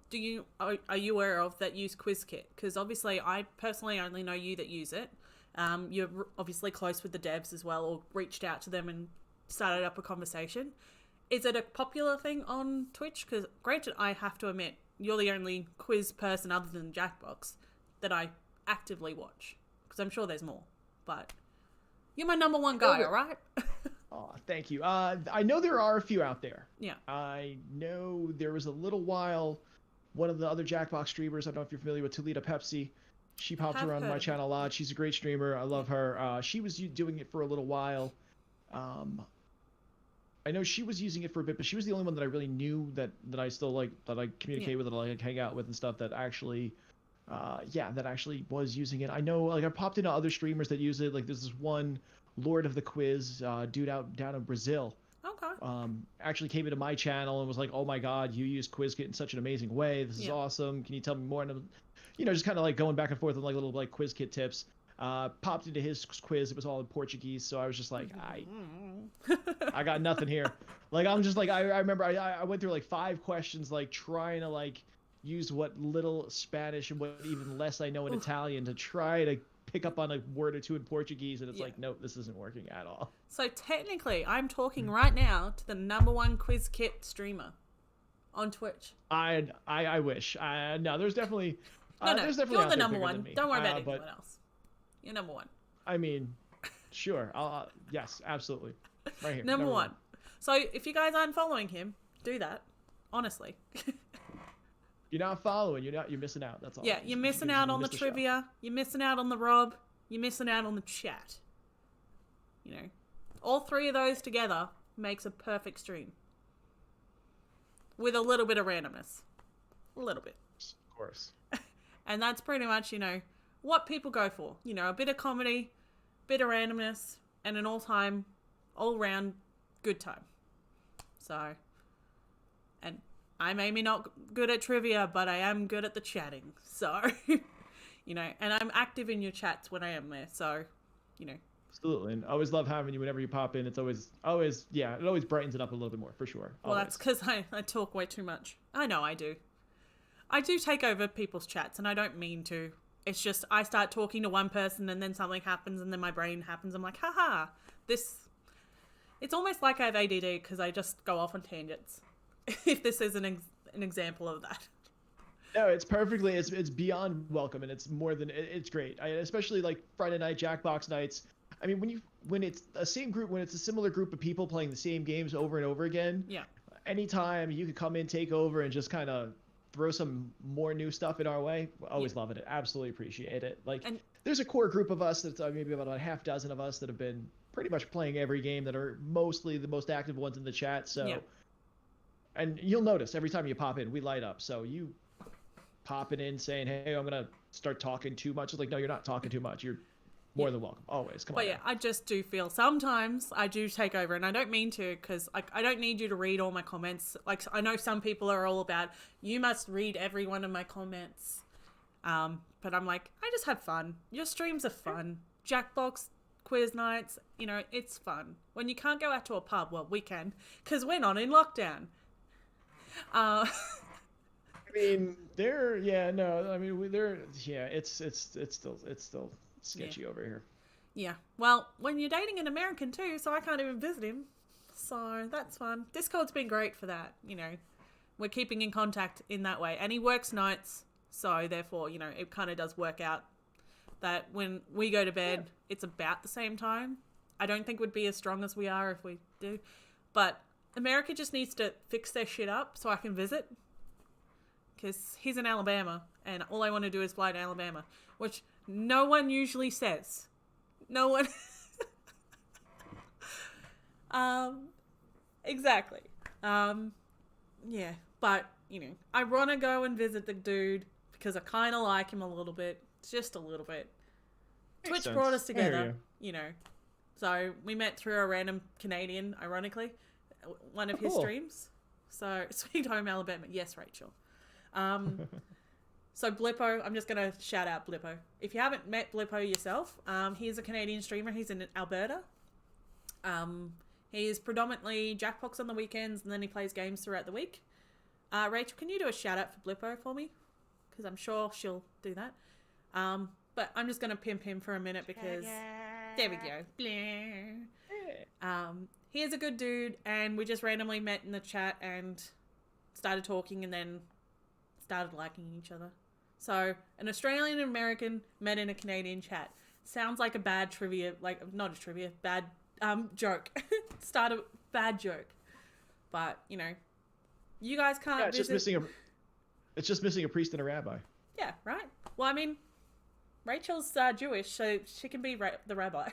are you aware of that use QuizKit? Because obviously I personally only know you that use it. You're obviously close with the devs as well, or reached out to them and started up a conversation. Is it a popular thing on Twitch? Because granted, I have to admit, you're the only quiz person other than Jackbox that I actively watch. Because I'm sure there's more. But you're my number one guy, all right? Oh, thank you. I know there are a few out there. Yeah. I know there was a little while, one of the other Jackbox streamers, I don't know if you're familiar with Toledo Pepsi. She pops around my channel a lot. She's a great streamer. I love her. She was doing it for a little while. I know she was using it for a bit, but she was the only one that I really knew that I still like, that I communicate with, that I like hang out with and stuff, that actually was using it. I know, like, I popped into other streamers that use it. Like, there's this one Lord of the Quiz dude down in Brazil. Okay. Actually came into my channel and was like, oh my god, you use QuizKit in such an amazing way. This is awesome. Can you tell me more? And just kind of like going back and forth with like little like QuizKit tips. Popped into his quiz. It was all in Portuguese, so I was just like, I got nothing here. Like, I'm just like, I remember I went through like 5 questions, like trying to like use what little Spanish and what even less I know in Italian to try to pick up on a word or two in Portuguese, and it's like, nope, this isn't working at all. So technically, I'm talking right now to the number one QuizKit streamer on Twitch. I wish. No, there's definitely. There's definitely you're the number one. Don't worry about anyone else. You're number one. I mean, sure. Yes, absolutely. Right here. Number one. So if you guys aren't following him, do that. Honestly. You're not following. You're missing out. That's all. Yeah, you're missing out on the trivia. You're missing out on the Rob. You're missing out on the chat. All 3 of those together makes a perfect stream. With a little bit of randomness. A little bit. Of course. And that's pretty much, what people go for. A bit of comedy, bit of randomness, and an all-round good time. So, and I'm maybe not good at trivia, but I am good at the chatting. So, and I'm active in your chats when I am there. So, Absolutely. And I always love having you whenever you pop in. It's yeah, it always brightens it up a little bit more, for sure. Well, Always. that's because I talk way too much. I know I do. I do take over people's chats, and I don't mean to. It's just I start talking to one person, and then something happens, and then my brain happens. I'm like, haha, this... It's almost like I have ADD because I just go off on tangents. If this is an example of that. No, it's perfectly. It's beyond welcome, and it's more than it's great. Especially like Friday night Jackbox nights. I mean, when it's a similar group of people playing the same games over and over again. Yeah. Anytime you could come in, take over, and just kind of throw some more new stuff in our way. Always loving it. Absolutely appreciate it. There's a core group of us that's maybe about a half dozen of us that have been pretty much playing every game, that are mostly the most active ones in the chat. So, yeah. And you'll notice every time you pop in, we light up. So you popping in saying, hey, I'm going to start talking too much. It's like, no, you're not talking too much. You're more than welcome. Always. Come on. But yeah, I just do feel sometimes I do take over, and I don't mean to, because I don't need you to read all my comments. Like, I know some people are all about, you must read every one of my comments. But I'm like, I just have fun. Your streams are fun. Jackbox quiz nights, it's fun. When you can't go out to a pub, well, we can, because we're not in lockdown. I mean, it's still sketchy over here. Yeah. Well, when you're dating an American too, so I can't even visit him. So that's fun. Discord's been great for that. We're keeping in contact in that way, and he works nights, so therefore, it kind of does work out that when we go to bed, it's about the same time. I don't think we'd be as strong as we are if we do, but America just needs to fix their shit up so I can visit. Because he's in Alabama, and all I want to do is fly to Alabama, which no one usually says. No one. Exactly. Yeah, but, I want to go and visit the dude because I kind of like him a little bit. Just a little bit. Makes Twitch brought us sense. together, So we met through a random Canadian, ironically, one of his streams. So, Sweet Home Alabama. Yes, Rachel. So Blippo, I'm just going to shout out Blippo. If you haven't met Blippo yourself, he is a Canadian streamer. He's in Alberta. He is predominantly Jackbox on the weekends, and then he plays games throughout the week. Rachel, can you do a shout out for Blippo for me? Because I'm sure she'll do that. But I'm just going to pimp him for a minute because there we go. He is a good dude, and we just randomly met in the chat and started talking, and then started liking each other. So an Australian and American met in a Canadian chat. Sounds like a bad trivia, not a trivia, bad joke. Start a bad joke. But, you guys can't it's visit. just missing a priest and a rabbi. Yeah, right? Well, I mean, Rachel's Jewish, so she can be the rabbi.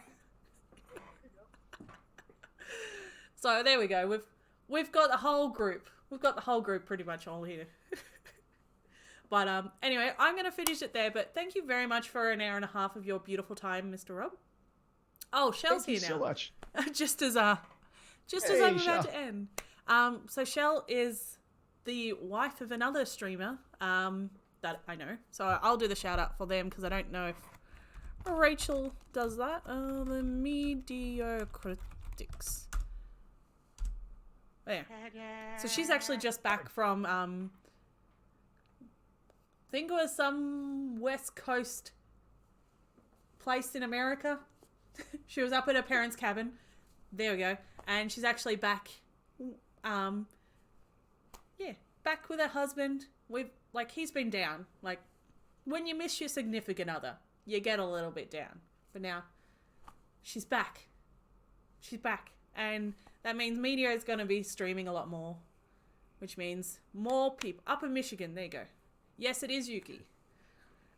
So there we go. We've got the whole group. We've got the whole group pretty much all here. But anyway, I'm going to finish it there. But thank you very much for an hour and a half of your beautiful time, Mr. Rob. Oh, Shell's here now. Thank you so much. just as I'm about to end. So Shell is the wife of another streamer that I know. So I'll do the shout out for them because I don't know if Rachel does that. The Mediocritics. There. So she's actually just back from I think it was some West Coast place in America. She was up at her parents' cabin. There we go. And she's actually back. Back with her husband. He's been down. Like, when you miss your significant other, you get a little bit down. But now, she's back. She's back. And that means Meteor is going to be streaming a lot more. Which means more people. Up in Michigan, there you go. Yes, it is Yuki.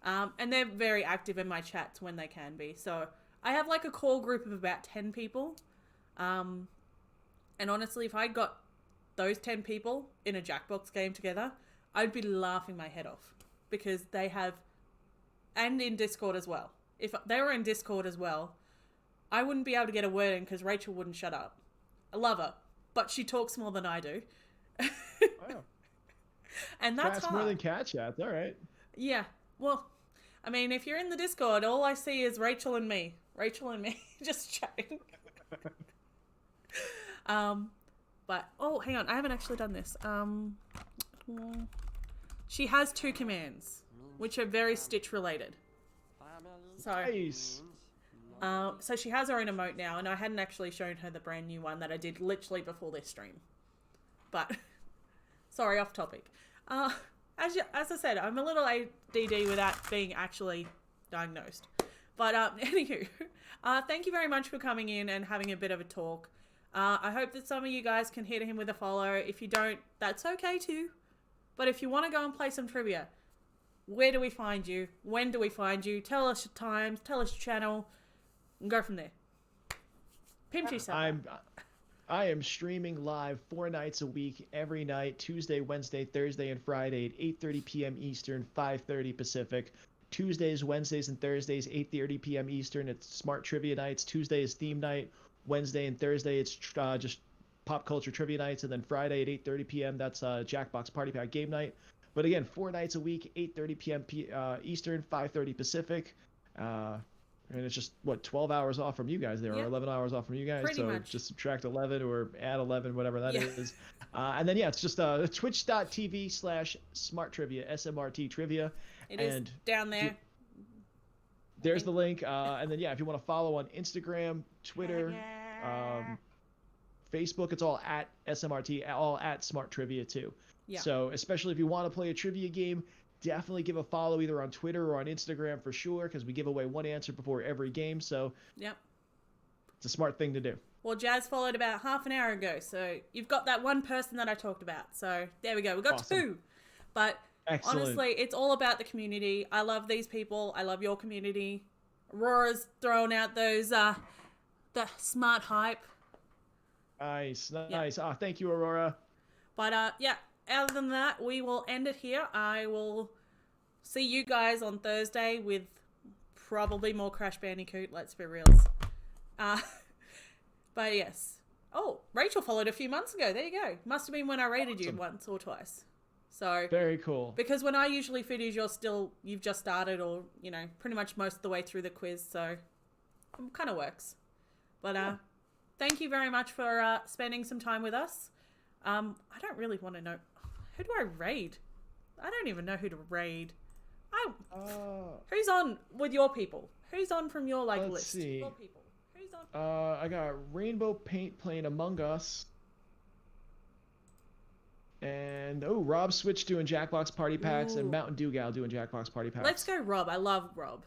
And they're very active in my chats when they can be. So I have a core group of about 10 people. And honestly, if I got those 10 people in a Jackbox game together, I'd be laughing my head off. Because they have... And in Discord as well. If they were in Discord as well, I wouldn't be able to get a word in because Rachel wouldn't shut up. I love her. But she talks more than I do. Wow. And that's hard. More than cat chat. All right. Yeah. Well, I mean, if you're in the Discord, all I see is Rachel and me. Just chatting. But, oh, hang on. I haven't actually done this. She has 2 commands, which are very Stitch related. So, Nice. so she has her own emote now, and I hadn't actually shown her the brand new one that I did literally before this stream. But, sorry, off topic. As I said, I'm a little ADD without being actually diagnosed. But, anywho, thank you very much for coming in and having a bit of a talk. I hope that some of you guys can hit him with a follow. If you don't, that's okay too. But if you want to go and play some trivia, where do we find you? When do we find you? Tell us your times, tell us your channel, and go from there. Pimp yourself. I am streaming live 4 nights a week, every night, Tuesday, Wednesday, Thursday, and Friday at 8:30 p.m. Eastern, 5:30 Pacific. Tuesdays, Wednesdays, and Thursdays, 8:30 p.m. Eastern. It's Smart Trivia nights. Tuesday is theme night. Wednesday and Thursday, it's just pop culture trivia nights. And then Friday at 8:30 p.m., that's Jackbox Party Pack game night. But again, 4 nights a week, 8:30 p.m. Eastern, 5:30 Pacific. And it's just, 12 hours off from you guys there, or 11 hours off from you guys. Pretty so much. Just subtract 11 or add 11, whatever that is. And then, it's just twitch.tv/SMRTtrivia, SMRTtrivia. It is down there. There's the link. And then, if you want to follow on Instagram, Twitter, Facebook, it's all at SMRT, all at Smart Trivia too. Yeah. So especially if you want to play a trivia game, definitely give a follow either on Twitter or on Instagram for sure, because we give away 1 answer before every game. So it's a smart thing to do. Well, Jazz followed about half an hour ago, so you've got that one person that I talked about. So there we go. We got awesome. 2. But excellent. Honestly, it's all about the community. I love these people. I love your community. Aurora's throwing out those the smart hype. Nice. Thank you, Aurora. But other than that, we will end it here. I will see you guys on Thursday with probably more Crash Bandicoot, let's be real. But yes. Oh, Rachel followed a few months ago. There you go. Must have been when I rated you once or twice. So very cool. Because when I usually feed you, you've just started, or pretty much most of the way through the quiz. So it kind of works. But thank you very much for spending some time with us. I don't really want to know, who do I raid? I don't even know who to raid. Who's on with your people? Who's on from your list? Let's see. Your people. Who's on? I got Rainbow Paint playing Among Us. And Rob Switch doing Jackbox Party Packs. Ooh. And Mountain Dew Gal doing Jackbox Party Packs. Let's go Rob. I love Rob.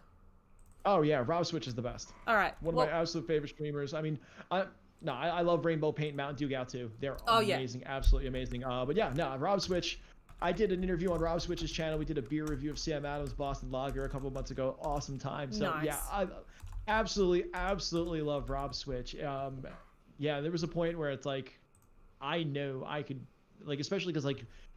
Oh yeah, Rob Switch is the best. All right. One of my absolute favorite streamers. I mean, I love Rainbow Paint, Mountain Dew Gal too. They're amazing, absolutely amazing. But Rob Switch. I did an interview on Rob Switch's channel. We did a beer review of Sam Adams' Boston Lager a couple of months ago. Awesome time. So nice. I absolutely love Rob Switch. There was a point where it's like, I know I could, especially because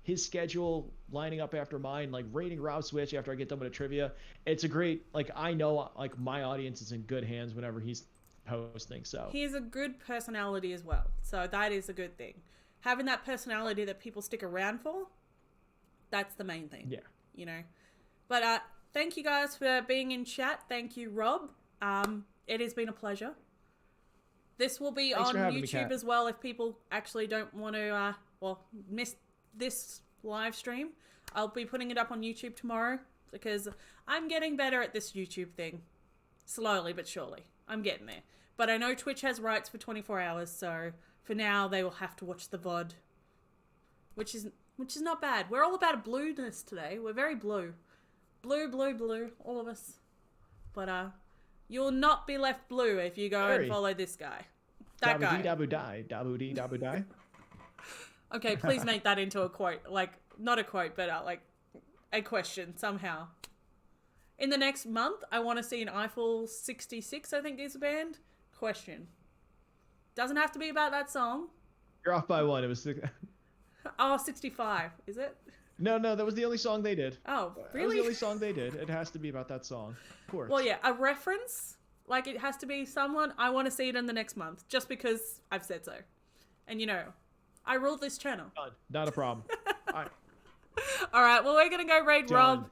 his schedule lining up after mine, rating Rob Switch after I get done with a trivia. It's a great, I know my audience is in good hands whenever he's posting. So he has a good personality as well. So that is a good thing. Having that personality that people stick around for, that's the main thing. Yeah. But thank you guys for being in chat. Thank you, Rob. It has been a pleasure. This will be on YouTube as well if people actually don't want to miss this live stream. I'll be putting it up on YouTube tomorrow because I'm getting better at this YouTube thing. Slowly but surely. I'm getting there. But I know Twitch has rights for 24 hours, so for now they will have to watch the VOD. Which is not bad. We're all about blueness today. We're very blue. Blue, all of us. But you'll not be left blue if you go and follow this guy. That guy. Dabu-dee-dabu-die. Okay, please make that into a quote. Not a quote, but a question somehow. In the next month, I want to see an Eiffel 66, I think is a band. Question. Doesn't have to be about that song. You're off by one. It was 65, is it? No, that was the only song they did. Oh, really? That was the only song they did. It has to be about that song. Of course. Well, yeah, a reference, it has to be someone. I want to see it in the next month, just because I've said so. And I rule this channel. Not a problem. All right, well, we're going to go raid Rob.